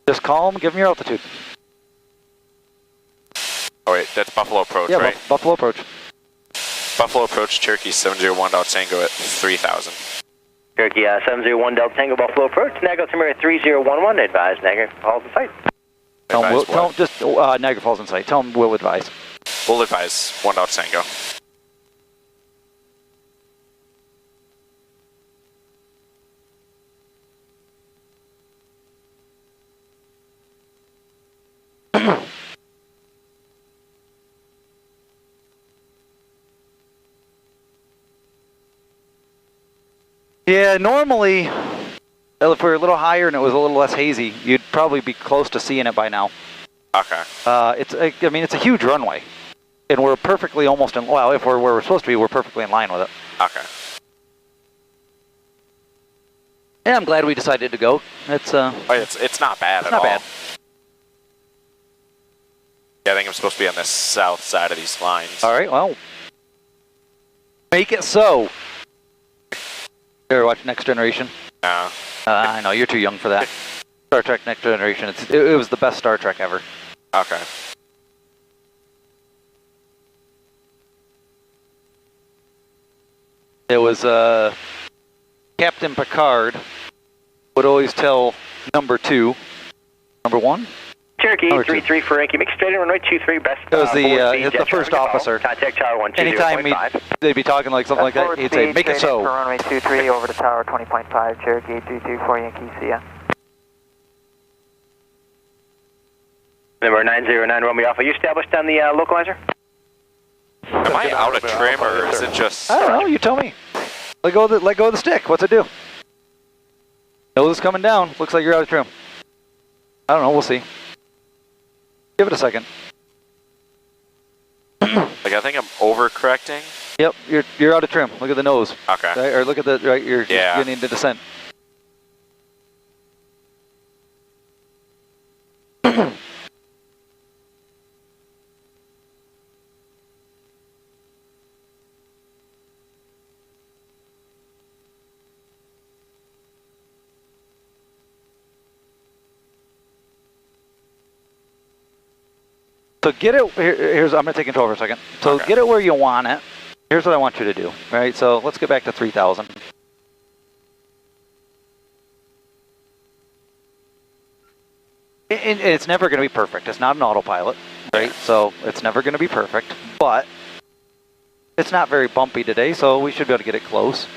Just call him, give him your altitude. Oh wait, that's Buffalo approach, Yeah, right? Buffalo approach. Buffalo approach, Cherokee 701 Delta Tango at 3,000. Cherokee 701 Delta Tango Buffalo approach, Niagara altimeter 3011, advise Niagara Falls in sight. Tell him just Niagara Falls in sight. Tell him we'll advise. We'll advise 1 Delta Tango. Yeah, normally, if we were a little higher and it was a little less hazy, you'd probably be close to seeing it by now. Okay. I mean, it's a huge runway, and we're perfectly almost in. Well, if we're where we're supposed to be, we're perfectly in line with it. Okay. Yeah, I'm glad we decided to go. It's not bad at all. Not bad. Yeah, I think I'm supposed to be on the south side of these lines. All right, well, make it so. You ever watch Next Generation? No. I know, you're too young for that. Star Trek Next Generation, it was the best Star Trek ever. Okay. It was Captain Picard would always tell number 2, number 1? Cherokee 833 for Yankee, make straight in runway 23, best. It was the first officer. Contact tower 120.5. Anytime they'd be talking like something like that, he'd say, make it so. For runway 23 over to tower 20.5, Cherokee 833 for Yankee, see ya. Number 909 Romeo Alpha, you established on the localizer? Am I out of trim or is it just... I don't know, you tell me. Let go of the stick, what's it do? Nose is coming down, looks like you're out of trim. I don't know, we'll see. Give it a second. Like I think I'm overcorrecting. Yep, you're out of trim. Look at the nose. Okay. Right? Or look at the you're getting into descent. So get it, here's, I'm going to take control for a second. So get it where you want it. Here's what I want you to do, right? So let's get back to 3000. And it's never going to be perfect. It's not an autopilot, right? So it's never going to be perfect, but it's not very bumpy today, so we should be able to get it close.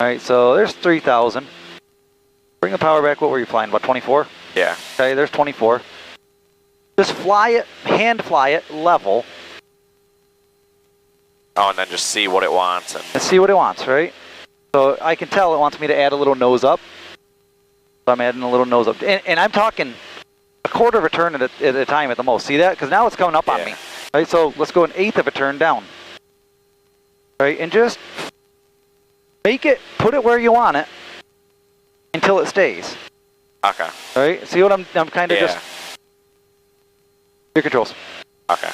All right, so there's 3000. Bring the power back. What were you flying, about 24? Yeah. Okay, there's 24. Just fly it, hand fly it, level. Oh, and then just see what it wants. And see what it wants, right? So I can tell it wants me to add a little nose up. So I'm adding a little nose up. And I'm talking a quarter of a turn at a time at the most. See that? Because now it's coming up on me. Right, so let's go 1/8 of a turn down. Right, and just make it, put it where you want it until it stays. Okay. All right, see what I'm kind of just... Your controls. Okay.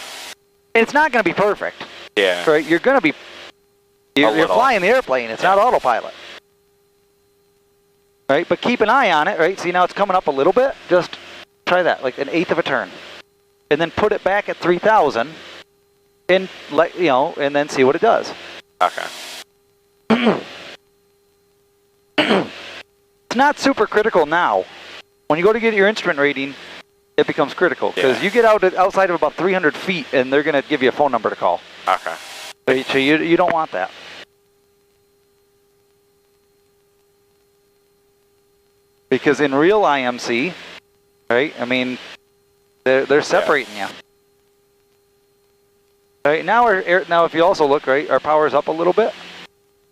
It's not going to be perfect. Yeah. Right, you're going to be... You're flying the airplane, it's not autopilot. Right, but keep an eye on it, right? See, now it's coming up a little bit. Just try that, like 1/8 of a turn. And then put it back at 3000 and let, and then see what it does. Okay. It's not super critical now. When you go to get your instrument rating, it becomes critical because you get outside of about 300 feet and they're going to give you a phone number to call. Okay. Right, so you don't want that. Because in real IMC, right, I mean, they're separating you. Right, now if you also look, right, our power's up a little bit.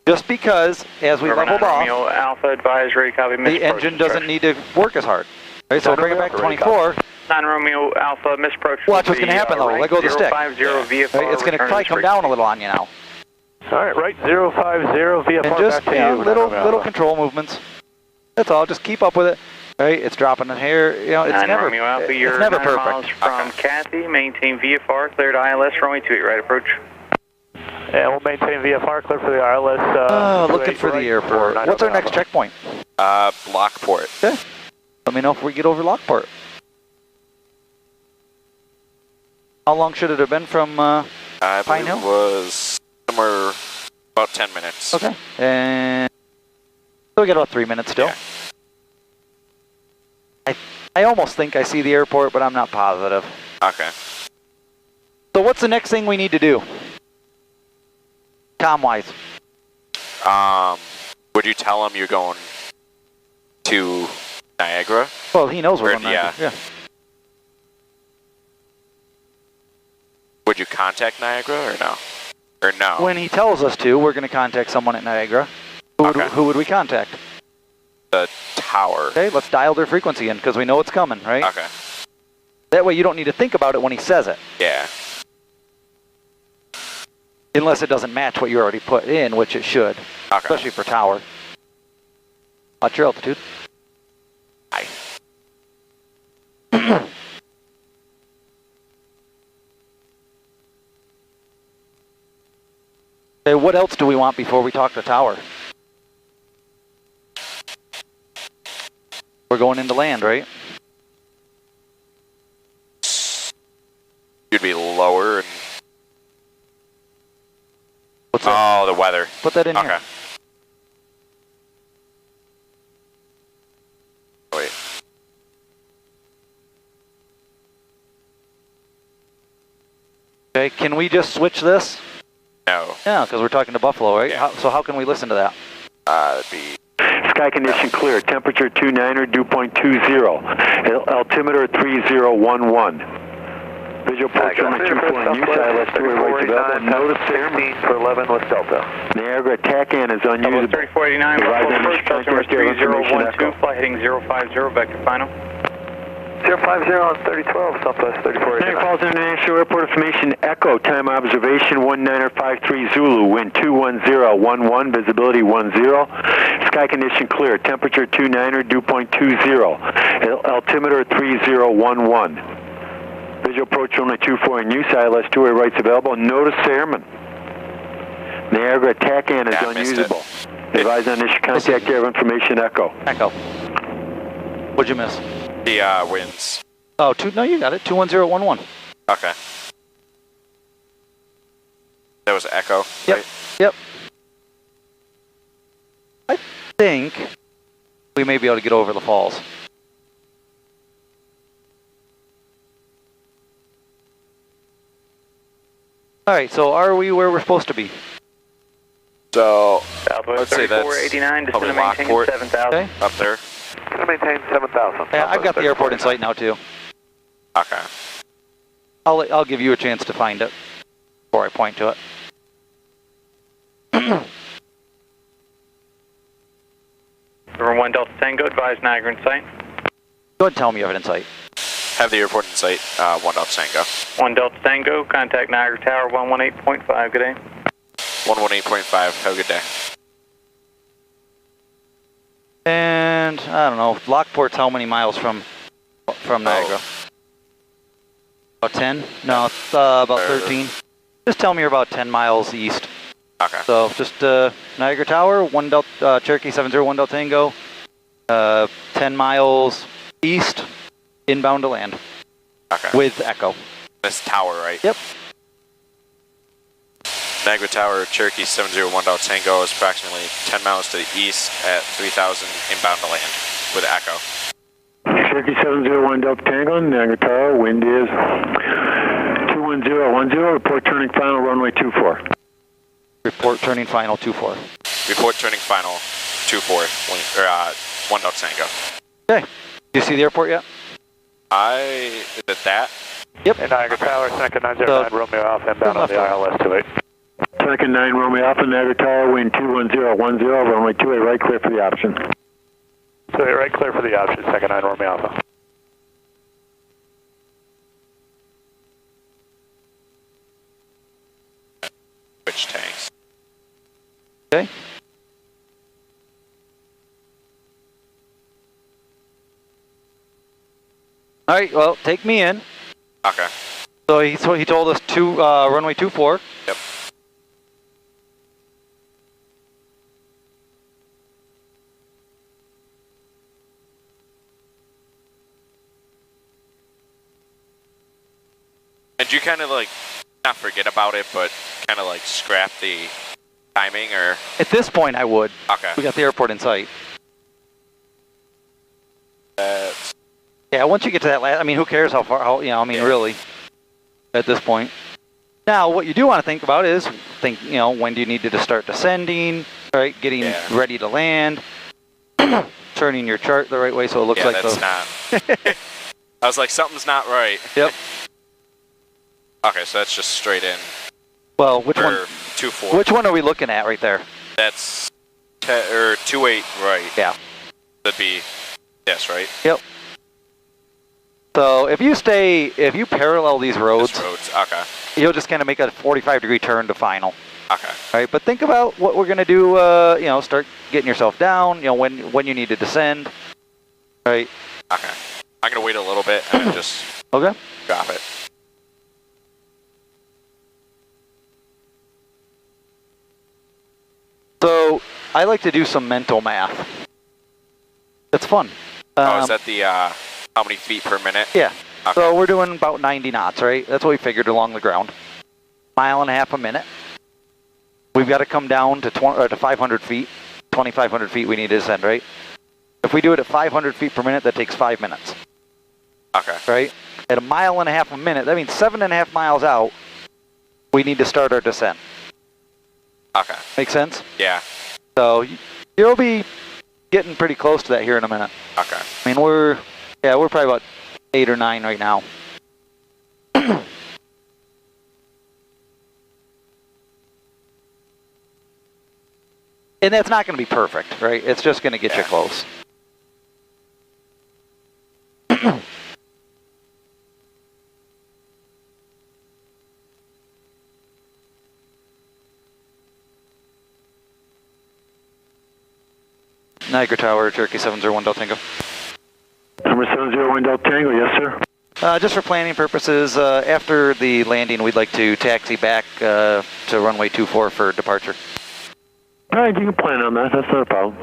Just because, as we leveled off, Romeo Alpha advised, ready, copy, the engine doesn't need to work as hard. Right, so bring it back to 24. 9 Romeo Alpha, misapproach. Watch what's going to happen though. Let go of the stick. 050 VFR. Right, it's going to probably come down a little on you now. All right, right 050 VFR And just back to you. little control movements. That's all. Just keep up with it. Right, it's dropping in here. It's 9 never Romeo Alpha, it's you're never 9 perfect. miles from Kathy. Maintain VFR, cleared ILS, runway 28, right approach. And we'll maintain VFR, clear for the ILS. Looking for the airport. What's our next checkpoint? Lockport. Okay. Let me know if we get over Lockport. How long should it have been from I Pine believe Hill? it was somewhere about 10 minutes. Okay. And so we got about 3 minutes still. Yeah. I almost think I see the airport, but I'm not positive. Okay. So what's the next thing we need to do? Comm-wise. Would you tell him you're going to Niagara? Well, he knows we're going to Niagara. Yeah. Would you contact Niagara or no? Or no? When he tells us to, we're going to contact someone at Niagara. Who would we contact? The tower. Okay, let's dial their frequency in because we know it's coming, right? Okay. That way you don't need to think about it when he says it. Yeah. Unless it doesn't match what you already put in, which it should. Okay. Especially for tower. Watch your altitude. Hi. Okay, what else do we want before we talk to tower? We're going into land, right? You'd be lower and... What's that? Oh, the weather. Put that in okay. here. Wait. Okay, can we just switch this? No. Yeah, because we're talking to Buffalo, right? Yeah. So how can we listen to that? That'd be... Sky condition clear. Temperature 29er, dew point 20. Altimeter 3011. Visual approach on the 24 and use ILS 2-way right development. Notice there. 16 for 11 with Delta. Niagara TACAN is unusable. 3489, Buffalo 3012, fly heading 050, vector final. 050 on 3012, Southwest 3489. Niagara Falls International Airport information, Echo, time observation 1953 Zulu, wind 21011, visibility 10. Sky condition clear, temperature 29er, dew point 20. Altimeter 3011. Visual approach only 24 in use, ILS 2-way rights available. Notice airman. Niagara TACAN is unusable. Advise on issue contact air information, Echo. Echo. What'd you miss? The winds. Oh, no, you got it. 21011. Okay. That was Echo, Yep. right? Yep. I think we may be able to get over the falls. All right, so are we where we're supposed to be? So, Southwest let's say that's 3489, probably descend and maintain Lockport 7000. Okay. up there. Gonna maintain 7000. Yeah, I've got the airport in sight now too. Okay. I'll give you a chance to find it before I point to it. Number 1 Delta Tango, advise Niagara in sight. Go ahead and tell me you have it in sight. Have the airport in sight, 1 Delta Tango. 1 Delta Tango, contact Niagara Tower 118.5, good day. 118.5, have a good day. And I don't know, Lockport's how many miles from Niagara? About 10? No, it's about 13. Just tell me you're about 10 miles east. Okay. So just Niagara Tower, 1 Delta, Cherokee 701 Delta Tango, 10 miles east, inbound to land. Okay. With Echo. This tower, right? Yep. Niagara Tower, Cherokee 701 Delta Tango is approximately 10 miles to the east at 3000 inbound to land with Echo. Cherokee 701 Delta Tango, Niagara Tower, wind is 21010, report turning final runway 24. Report turning final 24. Report turning final 24, 1 Delta Tango. Okay. Do you see the airport yet? Is it that? Yep. And Niagara Tower, Seneca 909, Romeo Alpha, inbound on the ILS 28. Seneca 9 Romeo Alpha, Niagara Tower, wind 21010, runway 28 right, clear for the option. So right, clear for the option, Seneca 9 Romeo Alpha. Switch tanks. Okay. All right, well, take me in. Okay. So he told us runway 24. Yep. And you kind of like, not forget about it, but kind of like scrap the timing, or? At this point, I would. Okay. We got the airport in sight. That's... Yeah, once you get to that last, I mean, who cares how far, really, at this point. Now, what you do want to think about is, when do you need to start descending, right? Getting ready to land, turning your chart the right way so it looks like that's not. I was like, something's not right. Yep. Okay, so that's just straight in. Well, which one? 2-4. Which one are we looking at right there? That's 2-8 right. Yeah. That'd be this, right? Yep. So if you parallel these roads, okay, you'll just kind of make a 45-degree turn to final. Okay. All right, but think about what we're gonna do. Start getting yourself down. When you need to descend. All right. Okay. I'm gonna wait a little bit and then just okay. Drop it. I like to do some mental math. It's fun. Is that the how many feet per minute? Yeah. Okay. So we're doing about 90 knots, right? That's what we figured along the ground. 1.5 miles a minute. We've got to come down to 500 feet. 2,500 feet we need to descend, right? If we do it at 500 feet per minute, that takes 5 minutes. Okay. Right? At 1.5 miles a minute, that means 7.5 miles out, we need to start our descent. Okay. Make sense? Yeah. So you'll be getting pretty close to that here in a minute. Okay. I mean, we're probably about 8 or 9 right now. And that's not going to be perfect, right? It's just going to get you close. Niagara Tower, Cherokee 701 Delta Tango. Number 701 Delta Tango, yes, sir. Just for planning purposes, after the landing, we'd like to taxi back to runway 24 for departure. All right, you can plan on that. That's not a problem.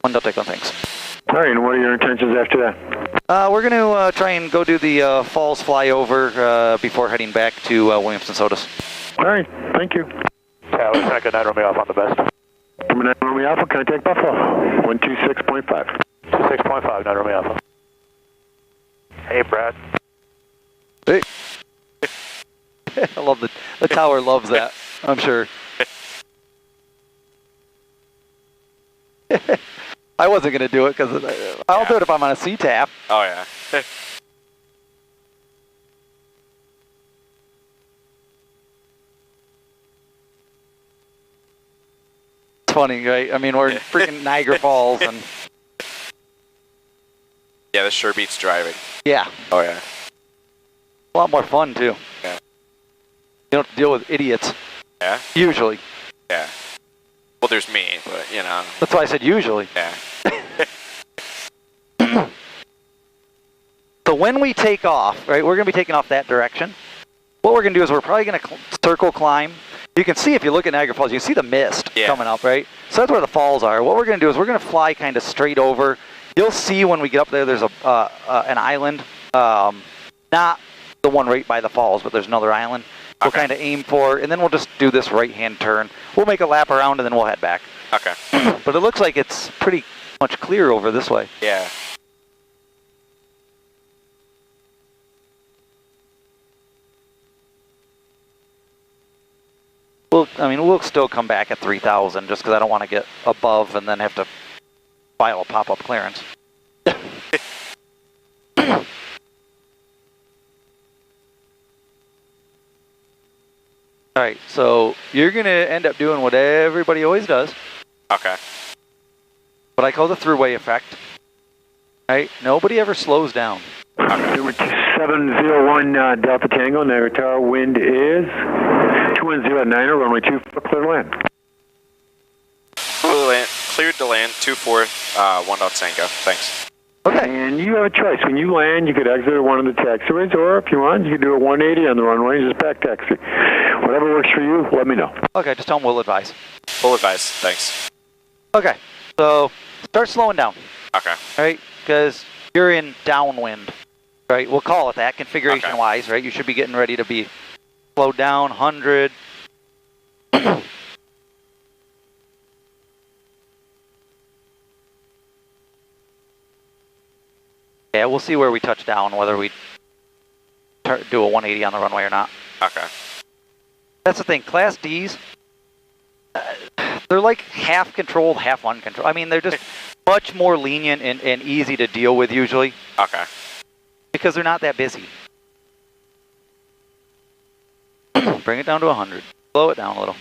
1 Delta Tango, thanks. All right, and what are your intentions after that? We're going to try and go do the falls flyover before heading back to Williamson Sodas. All right, thank you. Tower, Seneca 9 Romeo Alpha on the best. Number 9 Romeo Alpha, contact Buffalo. 126.5. 26.5, 9 Romeo Alpha. Hey, Brad. Hey. I love the tower loves that, I'm sure. I wasn't going to do it because I'll do it if I'm on a CTAP. Oh, yeah. It's funny, right? I mean, we're in freaking Niagara Falls and... Yeah, this sure beats driving. Yeah. Oh, yeah. A lot more fun, too. Yeah. You don't have to deal with idiots. Yeah? Usually. Yeah. Well, there's me, but, you know. That's why I said usually. Yeah. So when we take off, right, we're going to be taking off that direction. What we're going to do is we're probably going to circle climb. You can see, if you look at Niagara Falls, you can see the mist coming up, right? So that's where the falls are. What we're going to do is we're going to fly kind of straight over. You'll see when we get up there, there's an island. Not the one right by the falls, but there's another island. We'll kind of aim for, and then we'll just do this right-hand turn. We'll make a lap around, and then we'll head back. Okay. But it looks like it's pretty much clear over this way. Yeah. We'll still come back at 3,000 just because I don't want to get above and then have to file a pop-up clearance. All right, so you're going to end up doing what everybody always does. Okay. What I call the throughway effect. Right? Nobody ever slows down. Number 701 Delta Tango, Niagara Tower, wind is 210 9er, runway 24, clear to land. Cleared to land, 24, 1 Delta Tango, thanks. Okay. And you have a choice. When you land, you could exit one of the taxiways, or if you want, you could do a 180 on the runway and just back taxi. Whatever works for you, let me know. Okay, just tell them we'll advise. We'll advise, thanks. Okay, so start slowing down. Okay. All right, because you're in downwind. Right, we'll call it that, configuration-wise, right? You should be getting ready to be slowed down, 100. Yeah, we'll see where we touch down, whether we do a 180 on the runway or not. Okay. That's the thing, Class Ds, they're like half controlled, half uncontrolled. I mean, they're just much more lenient and easy to deal with usually. Okay. Because they're not that busy. Bring it down to 100. Slow it down a little.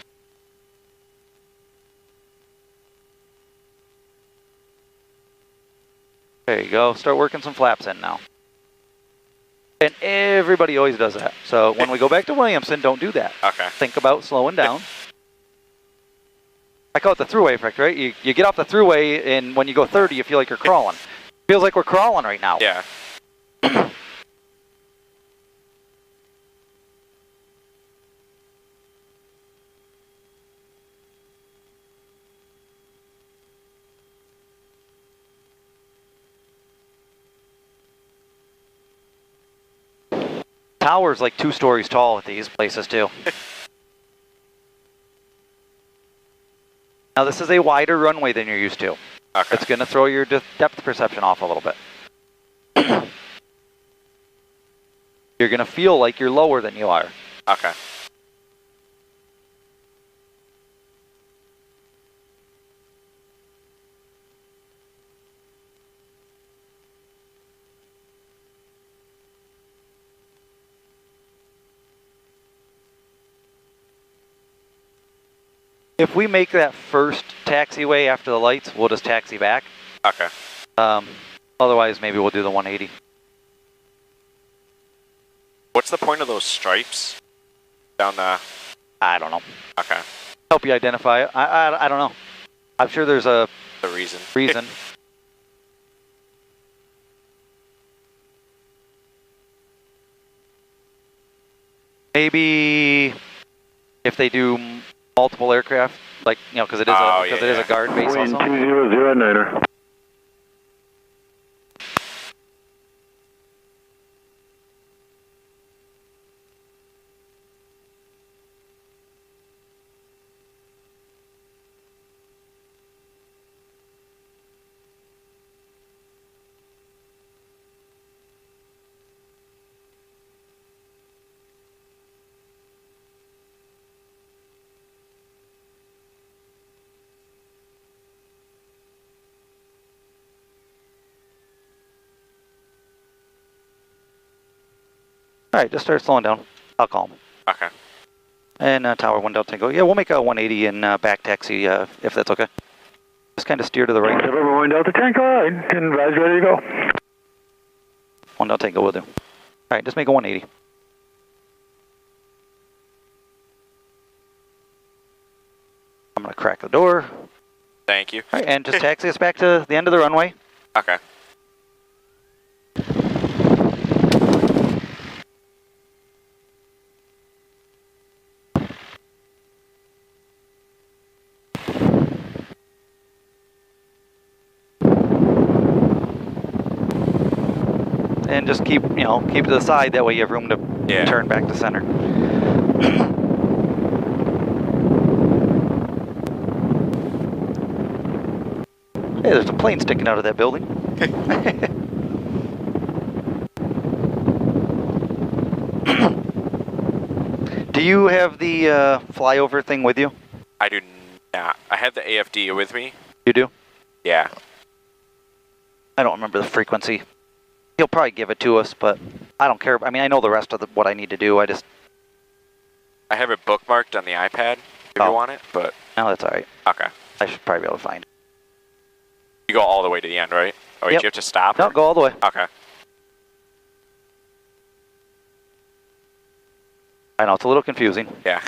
There you go. Start working some flaps in now. And everybody always does that. So when we go back to Williamson, don't do that. Okay. Think about slowing down. I call it the throughway effect, right? You get off the throughway, and when you go 30, you feel like you're crawling. Feels like we're crawling right now. Yeah. Tower's like 2 stories tall at these places too. Now this is a wider runway than you're used to. Okay. It's going to throw your depth perception off a little bit. You're going to feel like you're lower than you are. Okay. If we make that first taxiway after the lights, we'll just taxi back. Okay. Otherwise, maybe we'll do the 180. What's the point of those stripes down the... I don't know. Okay. Help you identify it. I don't know. I'm sure there's a reason. Maybe if they do multiple aircraft, like, you know, because it is a guard base Wind also. 2009er. All right, just start slowing down. I'll call him. Okay. And Tower 1 Delta Tango. Yeah, we'll make a 180 and back taxi if that's okay. Just kind of steer to the right. November 1 Delta Tango, and rise ready to go. 1 Delta Tango will do. All right, just make a 180. I'm going to crack the door. Thank you. All right, and just taxi us back to the end of the runway. Okay. And just keep to the side. That way you have room to turn back to center. Hey, there's a plane sticking out of that building. Do you have the flyover thing with you? I do not. I have the AFD with me. You do? Yeah. I don't remember the frequency. He'll probably give it to us, but I don't care. I mean, I know the rest of what I need to do. I have it bookmarked on the iPad if you want it, but... No, that's all right. Okay. I should probably be able to find it. You go all the way to the end, right? Or Yep. do you have to stop? No, go all the way. Okay. I know, it's a little confusing. Yeah.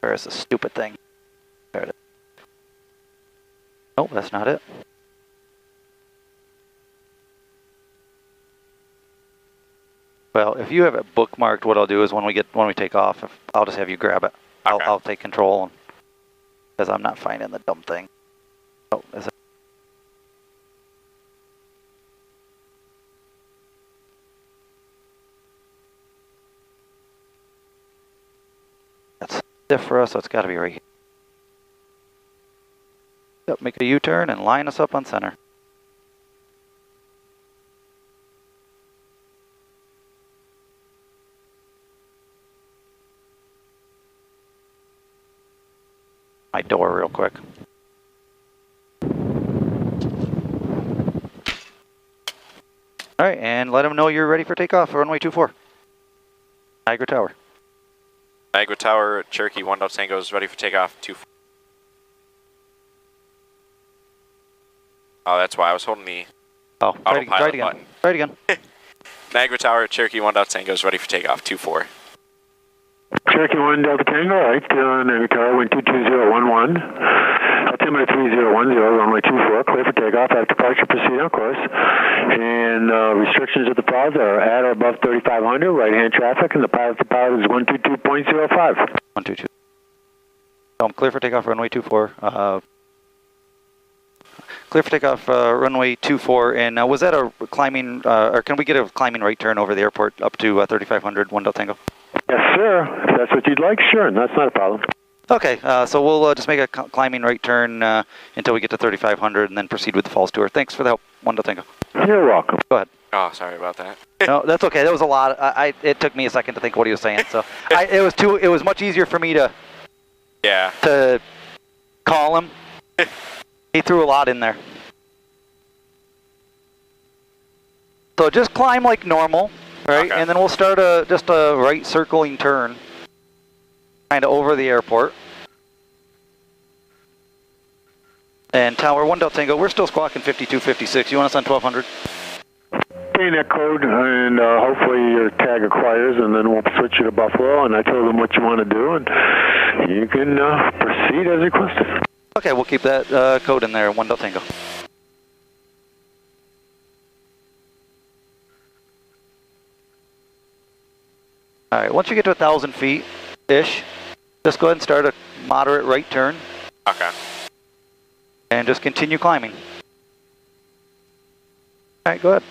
Where is the stupid thing? There it is. Nope, that's not it. Well, if you have it bookmarked, what I'll do is when we take off, I'll just have you grab it. Okay. I'll take control, because I'm not finding the dumb thing. Oh, is it? That's stiff for us, so it's got to be right here. Yep, make a U-turn and line us up on center. My door real quick. All right, and let them know you're ready for takeoff for runway 24. Niagara Tower. Niagara Tower, Cherokee 1 Delta Tango is ready for takeoff. 24. Oh, that's why I was holding the autopilot try it again. button. Try it again. Niagara Tower, Cherokee 1 Delta Tango is ready for takeoff. 24. Cherokee 1 Delta Tango, right, Niagara Tower, wind 22011. Altimeter 3010, runway 24, clear for takeoff. After departure, proceed on course. And restrictions of the pods are at or above 3500, right-hand traffic, and the pilot to pilot is 122.05. 122. So I'm clear for takeoff, runway 24. Clear for takeoff, runway 24, and was that a climbing, or can we get a climbing right turn over the airport up to 3,500, 1 Delta Tango? Yes, sir. If that's what you'd like, sure, that's not a problem. Okay, so we'll just make a climbing right turn until we get to 3,500 and then proceed with the falls tour. Thanks for the help, 1 Delta Tango. You're welcome. Go ahead. Oh, sorry about that. No, that's okay. That was a lot. It took me a second to think what he was saying, so it was much easier for me to call him. He threw a lot in there. So just climb like normal, right? And then we'll start just a right circling turn, kind of over the airport. And Tower 1 Delta Tango, we're still squawking 5256. You want us on 1200? Gain that code, and hopefully your tag acquires, and then we'll switch you to Buffalo. And I told them what you want to do, and you can proceed as requested. Okay, we'll keep that code in there, 1 Delta Tango. All right, once you get to 1,000 feet-ish, just go ahead and start a moderate right turn. Okay. And just continue climbing. All right, go ahead.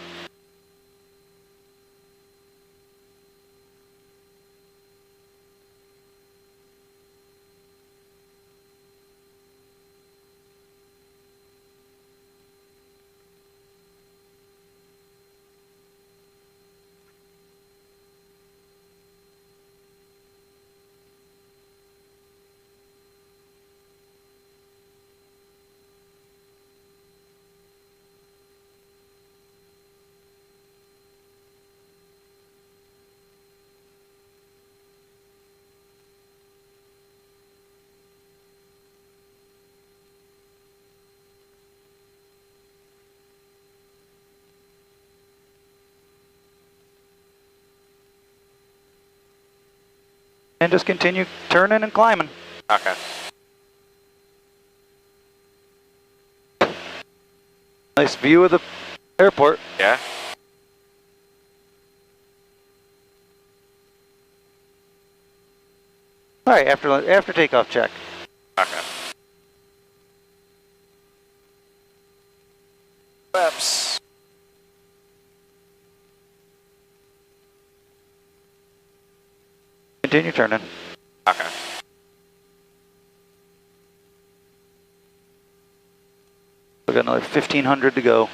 And just continue turning and climbing. Okay. Nice view of the airport. Yeah. All right, after takeoff check. Okay. Flaps. Continue turning. Okay. We got another 1,500 to go.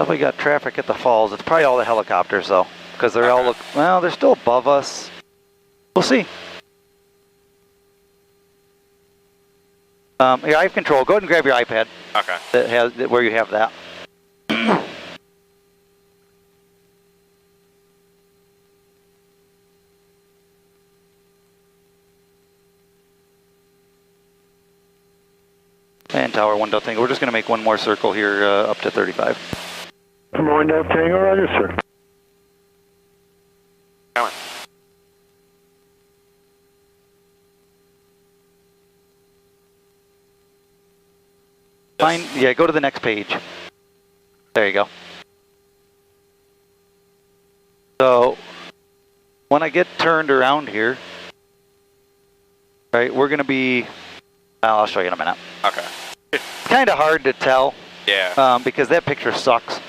We got traffic at the falls. It's probably all the helicopters though, because they're all well, they're still above us. We'll see. Here, I have control. Go ahead and grab your iPad. Okay. That has where you have that. And Tower 1 Delta Tango. We're just going to make one more circle here up to 35. 1 Delta Tango, roger, sir. Come on. Fine. Yeah, go to the next page. There you go. So, when I get turned around here, right, we're going to be, I'll show you in a minute. Okay. It's kind of hard to tell. Yeah. Because that picture sucks.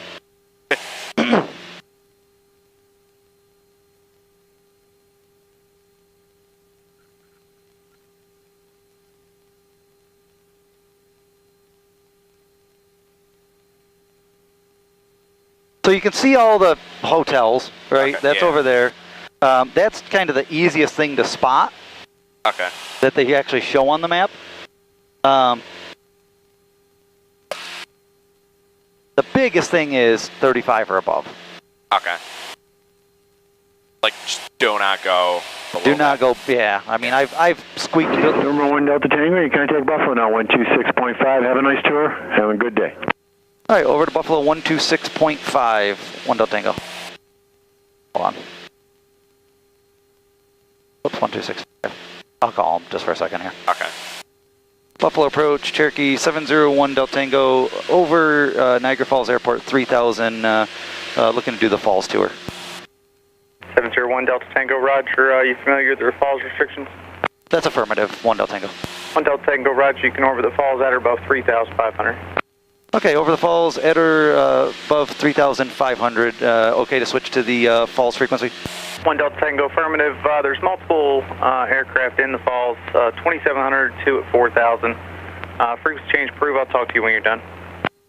So you can see all the hotels, right? Okay, That's over there. That's kind of the easiest thing to spot. Okay. That they actually show on the map. The biggest thing is 35 or above. Okay. Like, just do not go below. Do not go, yeah. I mean, I've squeaked it. Number 1 Delta Tango, you can take Buffalo now, 126.5. Have a nice tour. Have a good day. All right, over to Buffalo 126.5, 1 Delta Tango. Hold on. Oops, 126.5. I'll call him just for a second here. Okay. Buffalo approach, Cherokee 701 Delta Tango, over Niagara Falls Airport 3000, looking to do the falls tour. 701 Delta Tango, Roger. Are you familiar with the falls restrictions? That's affirmative. 1 Delta Tango. 1 Delta Tango, Roger. You can over the falls at or above 3,500. Okay, over the falls at or above 3,500. Okay to switch to the falls frequency. 1 Delta Tango, affirmative. There's multiple aircraft in the falls, 2,700, 2 at 4,000. Frequency change approved. I'll talk to you when you're done.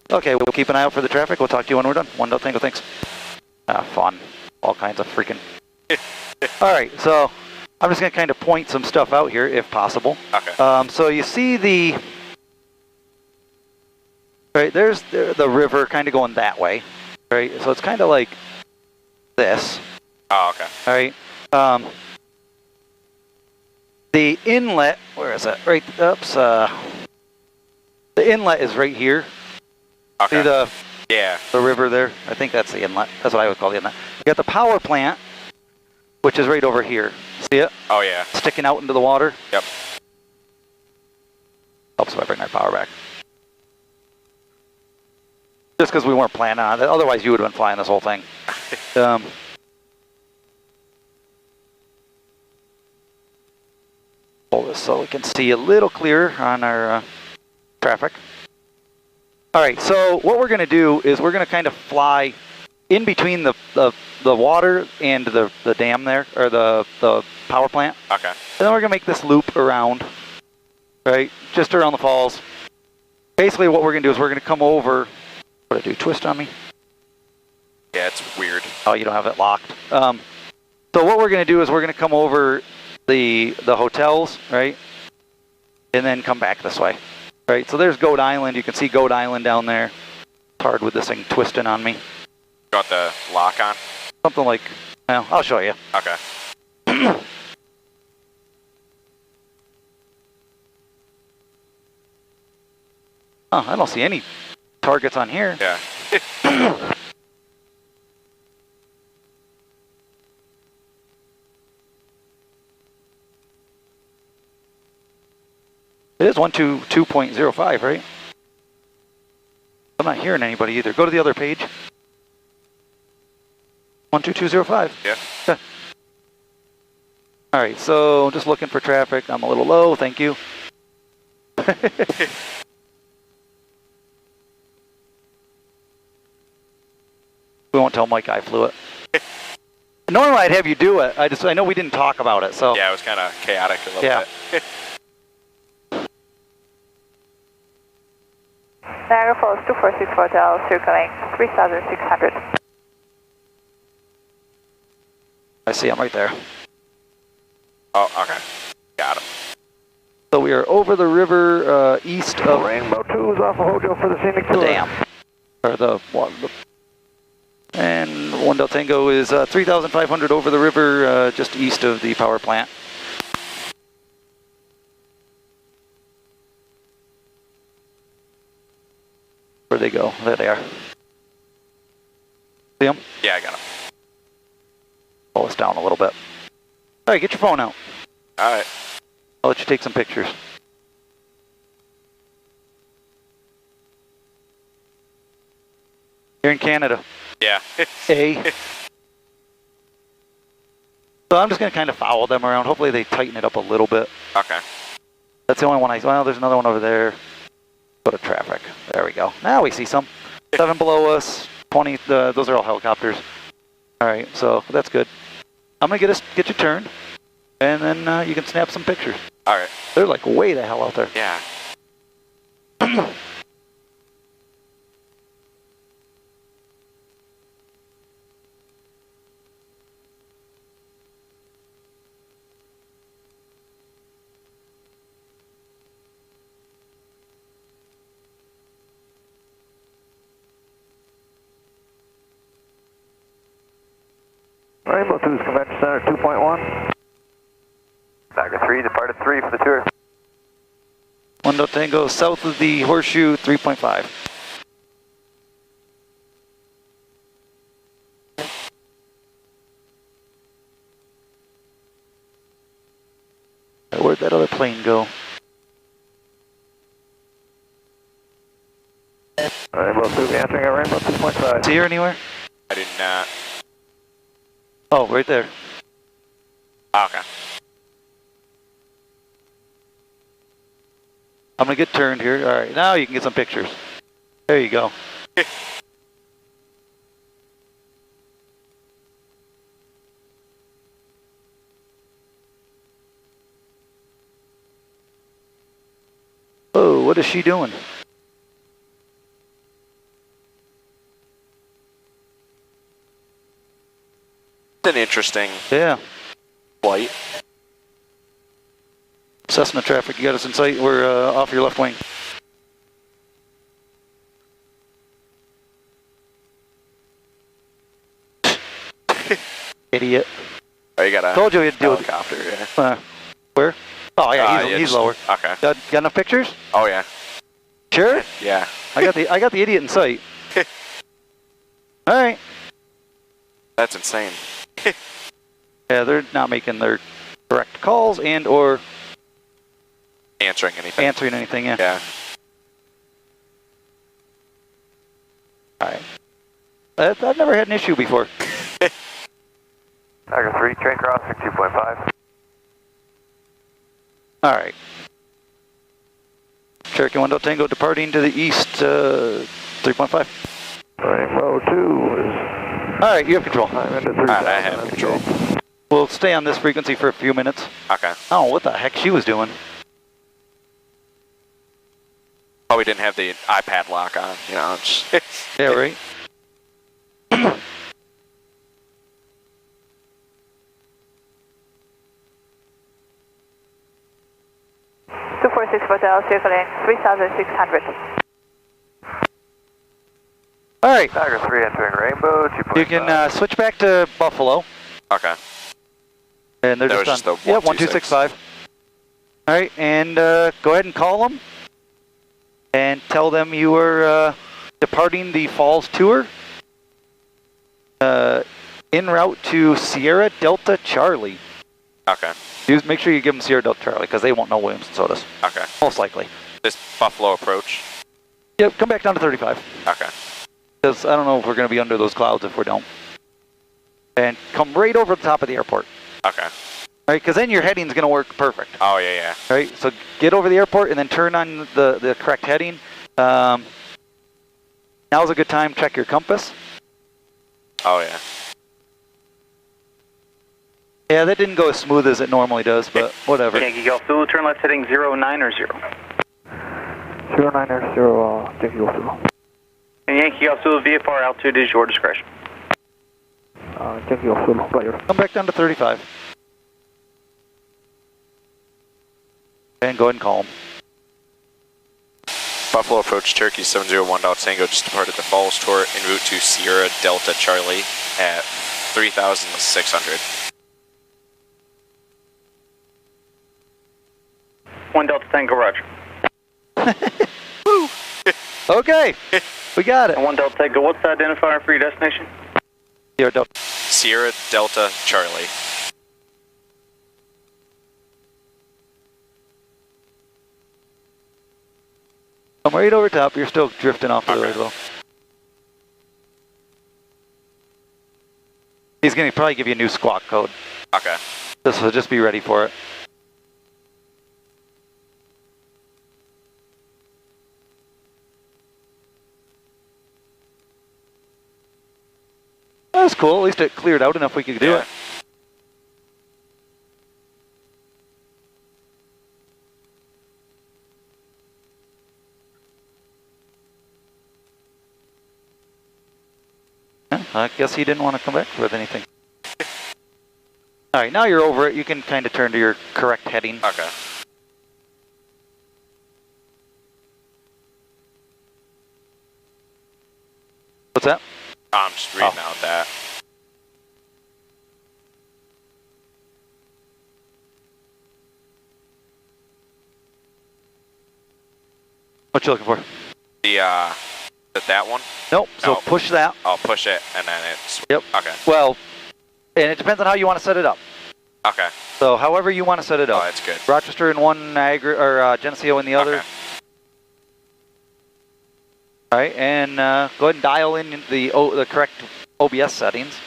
Okay, we'll keep an eye out for the traffic. We'll talk to you when we're done. 1 Delta Tango, thanks. Fun. All kinds of freaking... All right, so I'm just going to kind of point some stuff out here, if possible. Okay. So you see the... Right, there's the river kind of going that way. Right, so it's kind of like this. Oh, okay. All right. The inlet, where is it? Right, oops. The inlet is right here. Okay. See the river there? I think that's the inlet. That's what I would call the inlet. You got the power plant, which is right over here. See it? Oh, yeah. Sticking out into the water. Yep. Helps if I bring my power back. Just because we weren't planning on it. Otherwise, you would have been flying this whole thing. Pull this so we can see a little clearer on our traffic. All right, so what we're going to do is we're going to kind of fly in between the water and the dam there, or the power plant. Okay. And then we're going to make this loop around, right, just around the falls. Basically what we're going to do is we're going to come over. What did I do, twist on me? Yeah, it's weird. Oh, you don't have it locked. So what we're going to do is we're going to come over the hotels, right, and then come back this way. Right, so there's Goat Island. You can see Goat Island down there. It's hard with this thing twisting on me. Got the lock on? Something like, well, I'll show you. Okay. Oh, I don't see any targets on here. Yeah. It is 122.05, right? I'm not hearing anybody either. Go to the other page. 122.05. Yeah. All right, so just looking for traffic. I'm a little low, thank you. We won't tell Mike I flew it. Normally I'd have you do it. I know we didn't talk about it, so. Yeah, it was kind of chaotic a little bit. Niagara Falls 246 Hotel, circling 3,600. I see him right there. Oh, okay. Got him. So we are over the river east of Rainbow 2 is off of Hojo for the scenic the tour. dam. Or the and 1 Delta Tango is 3,500 over the river just east of the power plant. Where'd they go? There they are. See them? Yeah, I got him. Pull us down a little bit. All right, get your phone out. All right. I'll let you take some pictures. You're in Canada. Yeah. So I'm just going to kind of follow them around. Hopefully they tighten it up a little bit. Okay. That's the only one well, there's another one over there. Go to traffic. There we go. Now we see some. 7 below us, 20, those are all helicopters. All right, so that's good. I'm going to get you turned, and then you can snap some pictures. All right. They're like way the hell out there. Yeah. Rainbow 2's Convention Center 2.1. Niagara 3, departed 3 for the tour. 1 Delta Tango south of the horseshoe, 3.5. Where'd that other plane go? Rainbow 2 answering at Rainbow 2.5. See her anywhere? I did not. Oh, right there. Okay. I'm going to get turned here. All right, now you can get some pictures. There you go. Oh, what is she doing? It's an interesting flight. Cessna traffic, you got us in sight. We're off your left wing. Idiot. Oh, you got a Told you we had to deal with helicopter, yeah. Where? Oh yeah, yeah, he's just- lower. Okay. Got enough pictures? Oh, yeah. Sure? Yeah. I got the idiot in sight. All right. That's insane. Yeah, they're not making their correct calls and or Answering anything. answering anything. Yeah. Yeah. All right. I've never had an issue before. Tiger 3, train crossing 2.5. All right. Cherokee 1 Tango departing to the east, 3.5. Rainbow 2 is... All right, you have control. I'm into 3,000. Alright, I have control. We'll stay on this frequency for a few minutes. Okay. Oh, what the heck she was doing? Probably didn't have the iPad lock on, you know. Just Yeah, right. 246 Hotel, circling 3,600. All right. Tiger 3 entering Rainbow 2.5. You can switch back to Buffalo. Okay. And they're That just was on. just the Yep, 1265. All right, and go ahead and call them and tell them you were departing the Falls tour en route to Sierra Delta Charlie. Okay. Make sure you give them Sierra Delta Charlie because they won't know Williamson Sodas. Okay. Most likely. This Buffalo approach. Yep, come back down to 35. Okay. Because I don't know if we're going to be under those clouds if we don't. And come right over the top of the airport. Okay. Right, because then your heading's going to work perfect. Oh, yeah, yeah. Right, so get over the airport and then turn on the correct heading. Now's a good time. Check your compass. Oh, yeah. Yeah, that didn't go as smooth as it normally does, but whatever. Yankee Golf Zulu, turn left heading 090. 090, Yankee Golf Zulu. And Yankee Golf Zulu, VFR altitude is your discretion. Yankee Golf Zulu, player. Come back down to 35. And go ahead and call them. Buffalo approach, Cherokee 701 Tango just departed the Falls tour en route to Sierra Delta Charlie at 3,600. 1 Delta Tango, roger. Okay, we got it. And 1 Delta Tango, what's the identifier for your destination? Sierra Delta. Sierra Delta Charlie. Come right over top. You're still drifting off the road though. He's going to probably give you a new squawk code. Okay. So just be ready for it. That's cool. At least it cleared out enough we could do it. Yeah, I guess he didn't want to come back with anything. All right, now you're over it. You can kind of turn to your correct heading. Okay. What's that? I'm just reading out that. What you looking for? The, that one? Nope, so No. push that. I'll push it and then it's... Yep. Okay. Well, and it depends on how you want to set it up. Okay. So however you want to set it up. Oh, that's good. Rochester in one, Niagara, or Geneseo in the other. Okay. All right, and go ahead and dial in the correct OBS settings.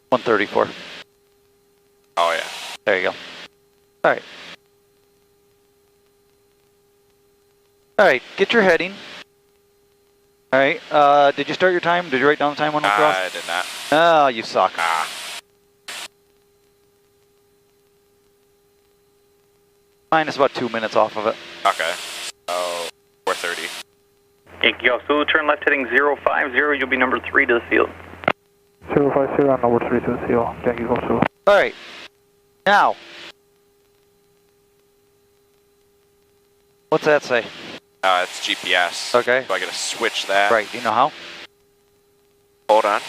134. Oh, yeah. There you go. All right. All right, get your heading. All right, did you start your time? Did you write down the time on the cross? I did not. Oh, you suck. Minus about 2 minutes off of it. Okay. So, 4:30. Yankee Golf Zulu, turn left heading 050. You'll be number 3 to the field. 050, number 3 to the field. Yankee Golf Zulu. All right. Now, what's that say? It's GPS. Okay. So I gotta switch that. Right, do you know how? Hold on.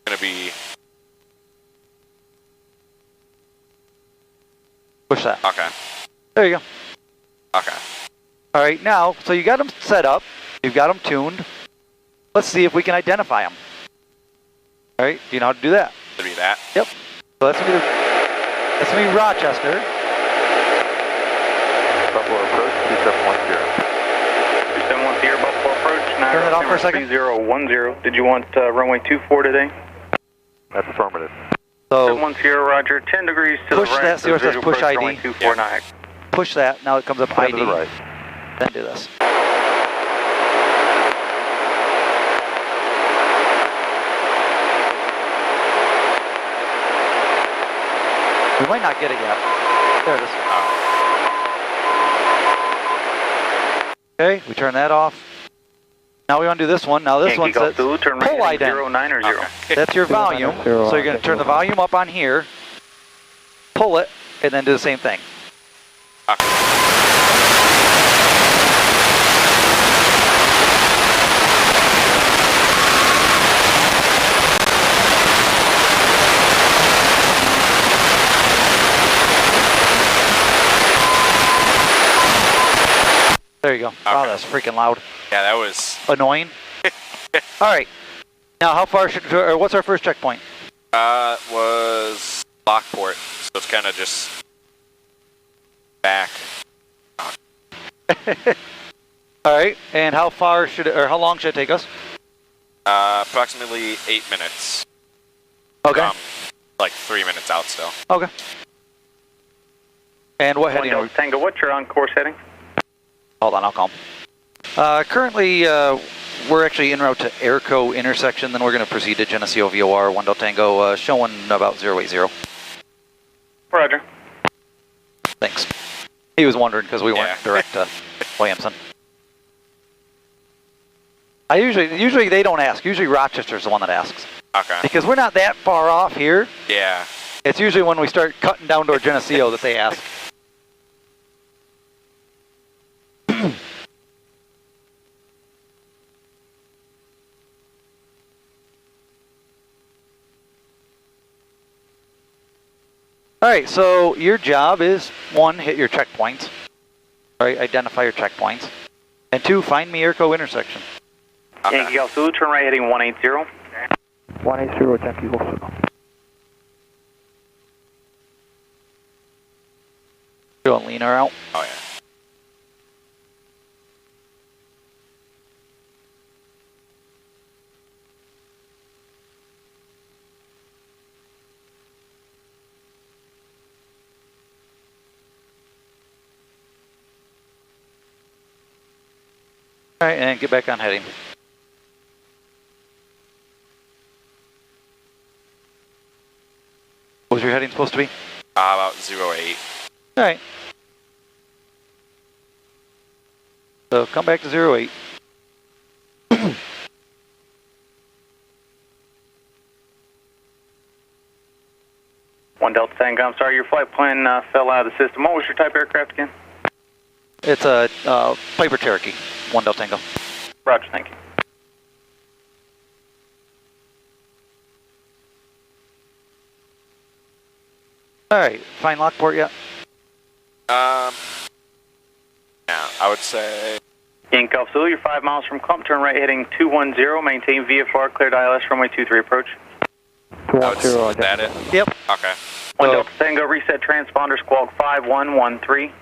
Gonna be... Push that. Okay. There you go. Okay. All right, now, so you got them set up. You've got them tuned. Let's see if we can identify them. All right, do you know how to do that? To be that? Yep. So that's gonna be Rochester. Buffalo approach 2710. 2710 Buffalo approach. Turn it off for a second. 3010. Did you want runway 24 today? That's affirmative. So 710, Roger. 10 degrees to the right. push that. See where it says push ID? Runway 249. Push that. Now it comes up ID. To the right. Then do this. We might not get it yet. There it is. Okay, we turn that off. Now we want to do this one. Now this one says turn right pull ident. 090. That's your volume. So you're going to turn the volume up on here, pull it, and then do the same thing. There you go. Wow, that's freaking loud. Yeah, that was... Annoying. All right. Now, how far should... Or what's our first checkpoint? Was Lockport. So it's kind of just... back. All right. And how far should it... Or how long should it take us? Approximately 8 minutes. Okay. Like 3 minutes out still. Okay. And what heading are we? Tango, what's your on-course heading? Hold on, I'll call him. Currently, we're actually en route to Airco intersection, then we're going to proceed to Geneseo VOR, 1 Delta Tango, showing about 080. Roger. Thanks. He was wondering because we weren't direct to Williamson. Usually they don't ask. Usually Rochester's the one that asks. Okay. Because we're not that far off here. Yeah. It's usually when we start cutting down toward Geneseo that they ask. All right, so your job is, 1, hit your checkpoints. All right, identify your checkpoints. And 2, find me Airco intersection. Yankee Golf Zulu, turn right heading 180. 180, Yankee Golf Zulu. Doing leaner out. Oh, yeah. All right, and get back on heading. What was your heading supposed to be? About 08. All right. So come back to 08. One Delta Tango, I'm sorry, your flight plan fell out of the system. What was your type aircraft again? It's a Piper Cherokee, 1 Delta Tango. Roger, thank you. All right, find Lockport yet? Yeah, I would say... Yankee Golf Zulu, you're 5 miles from Clump, turn right heading 210, maintain VFR, cleared ILS, runway 23 approach. 210, Is that it? Yep. Okay. 1 Delta Tango, reset transponder, squawk 5113.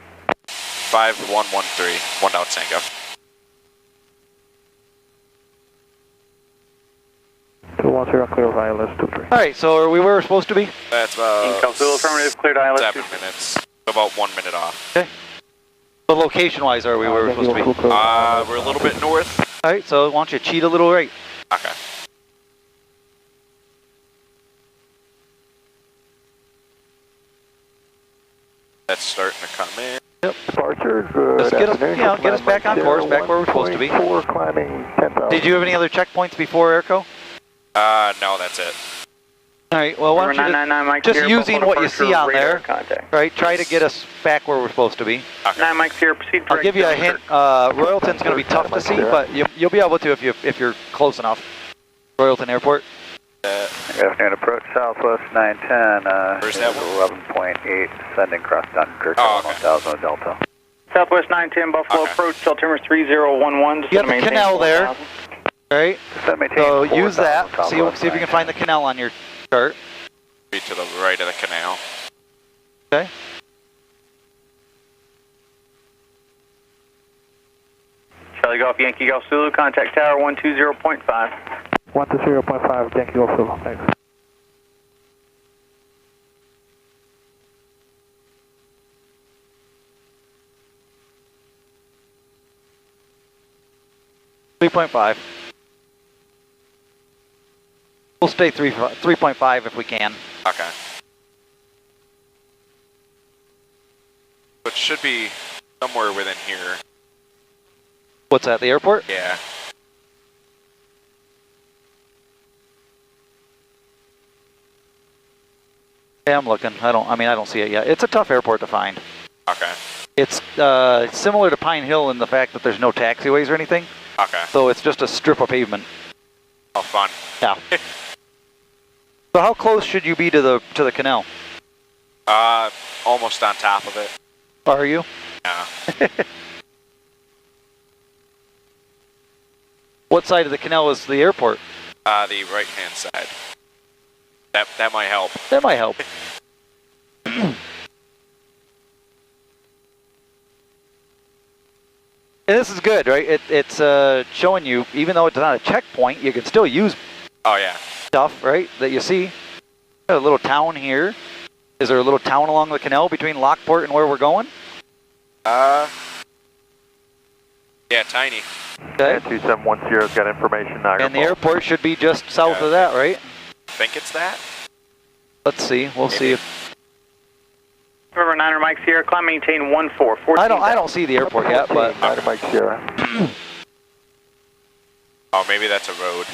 5113, 1 Delta Tango. 10, clear of ILS 23. All right, so are we where we're supposed to be? That's about Incal Zulu, affirmative, cleared ILS 7 minutes. About 1 minute off. Okay. So location-wise, are we where we're supposed to be? We're a little bit north. All right, so why don't you cheat a little right? Okay. That's starting to come in. Yep. Departure, good. Just get us, get us back on course, back where we're supposed to be. 4 climbing 10,000. Did you have any other checkpoints before Airco? No, that's it. All right, well, why don't you just using what you see on there, right, try to get us back where we're supposed to be. Okay. 9 Mike Sierra, proceed. I'll give you a hint, Royalton's going to be tough to see, but you'll be able to if you're close enough. Royalton Airport. Good afternoon, approach Southwest 910, Where's that one? 11.8, sending cross Dunkirk, Oh, okay. 1000 Delta. Southwest 910, Buffalo approach, altimeter 3011. You got the canal there, right? So use that, see if you can find the canal on your chart. Be to the right of the canal. Okay. Charlie Golf, Yankee Golf Zulu, contact tower 120.5. 120.5, Yankee Golf Zulu, thanks. .5. We'll stay 3.5 if we can. Okay. But should be somewhere within here. What's that, the airport? Yeah. Yeah, I'm looking. I don't see it yet. It's a tough airport to find. Okay. It's similar to Pine Hill in the fact that there's no taxiways or anything. Okay. So it's just a strip of pavement. Oh, fun. Yeah. So how close should you be to the canal? Almost on top of it. Are you? Yeah. What side of the canal is the airport? The right-hand side. That might help. That might help. And this is good, right? It's showing you, even though it's not a checkpoint, you can still use stuff, right, that you see. A little town here. Is there a little town along the canal between Lockport and where we're going? Yeah, tiny. Okay. 2710's got information. And the airport should be just south of that, right? I think it's that. Let's see. We'll see if... River 9er Mike Sierra, climb maintain 14. I don't see the airport yet, but... 9er Mike Sierra. Oh, maybe that's a road.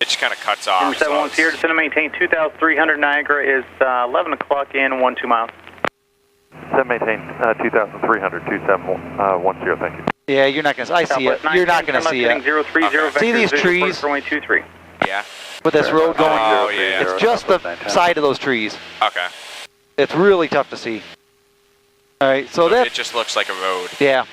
It just kind of cuts off. Number 71 Sierra, descend to maintain 2,300 Niagara is 11 o'clock in 12 miles. Descend maintain 2,300, 2710, thank you. Yeah, you're not going to... I see it. You're not going to see it. See these trees? Yeah. With this road going... Oh, yeah. It's just the side of those trees. Okay. It's really tough to see. All right, so that... It just looks like a road. Yeah.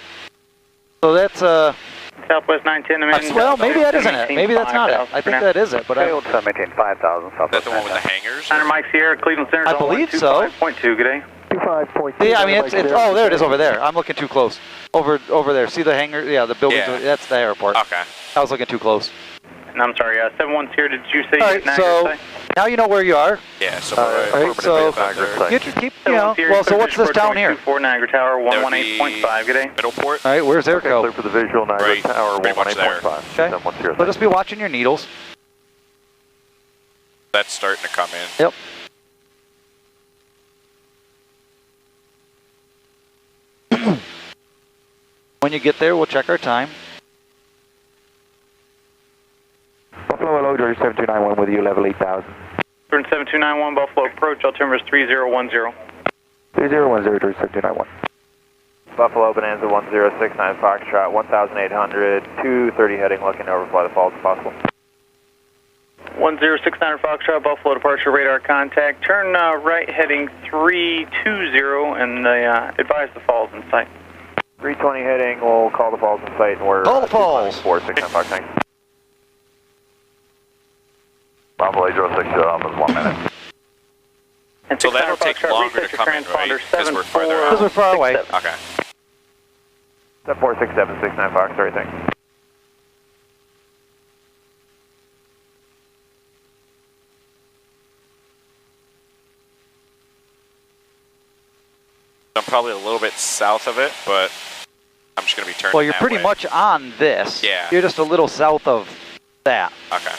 So that's... Southwest 910. Well, maybe that isn't it. Maybe that's not it. I think that is it, but I... maintain 5,000, Southwest. That's the one with the hangars? 9er Mike Sierra, Cleveland Center. I believe so. 5.2, good day. 25.2. Yeah, I mean, it's oh, there it is over there. I'm looking too close. Over there. See the hangar? Yeah, the buildings. Yeah. That's the airport. Okay. I was looking too close. And I'm sorry, 71 Sierra, did you say... All right, so now you know where you are. Yeah, so all right, so keep, you know, well, so what's this down here? 4 Niagara Tower, 118.5, good day. Middleport. All right, where's Airco? Clear for the visual, Niagara Tower, 118.5. Okay, so just be watching your needles. That's starting to come in. Yep. When you get there, we'll check our time. Buffalo Hello, George 7291 with you, level 8,000. 7291, Buffalo approach, altimeter is 3010. 3010, George 7291. Buffalo Bonanza 1069 Foxtrot, 1,800, 230 heading, looking to overfly the falls if possible. 1069 Foxtrot, Buffalo departure radar contact. Turn right heading 320 and advise the falls in sight. 320 heading, we'll call the falls in sight and we're... Call the falls! 469 Fox, thanks. Bravo 806, off is 1 minute. And so that'll take longer to come in, right? Because we're farther out. Because we're far away. Okay. 46769 Fox, sorry, thanks. probably a little bit south of it, but I'm just going to be turning Well, you're that pretty way. much on this. Yeah. You're just a little south of that. Okay.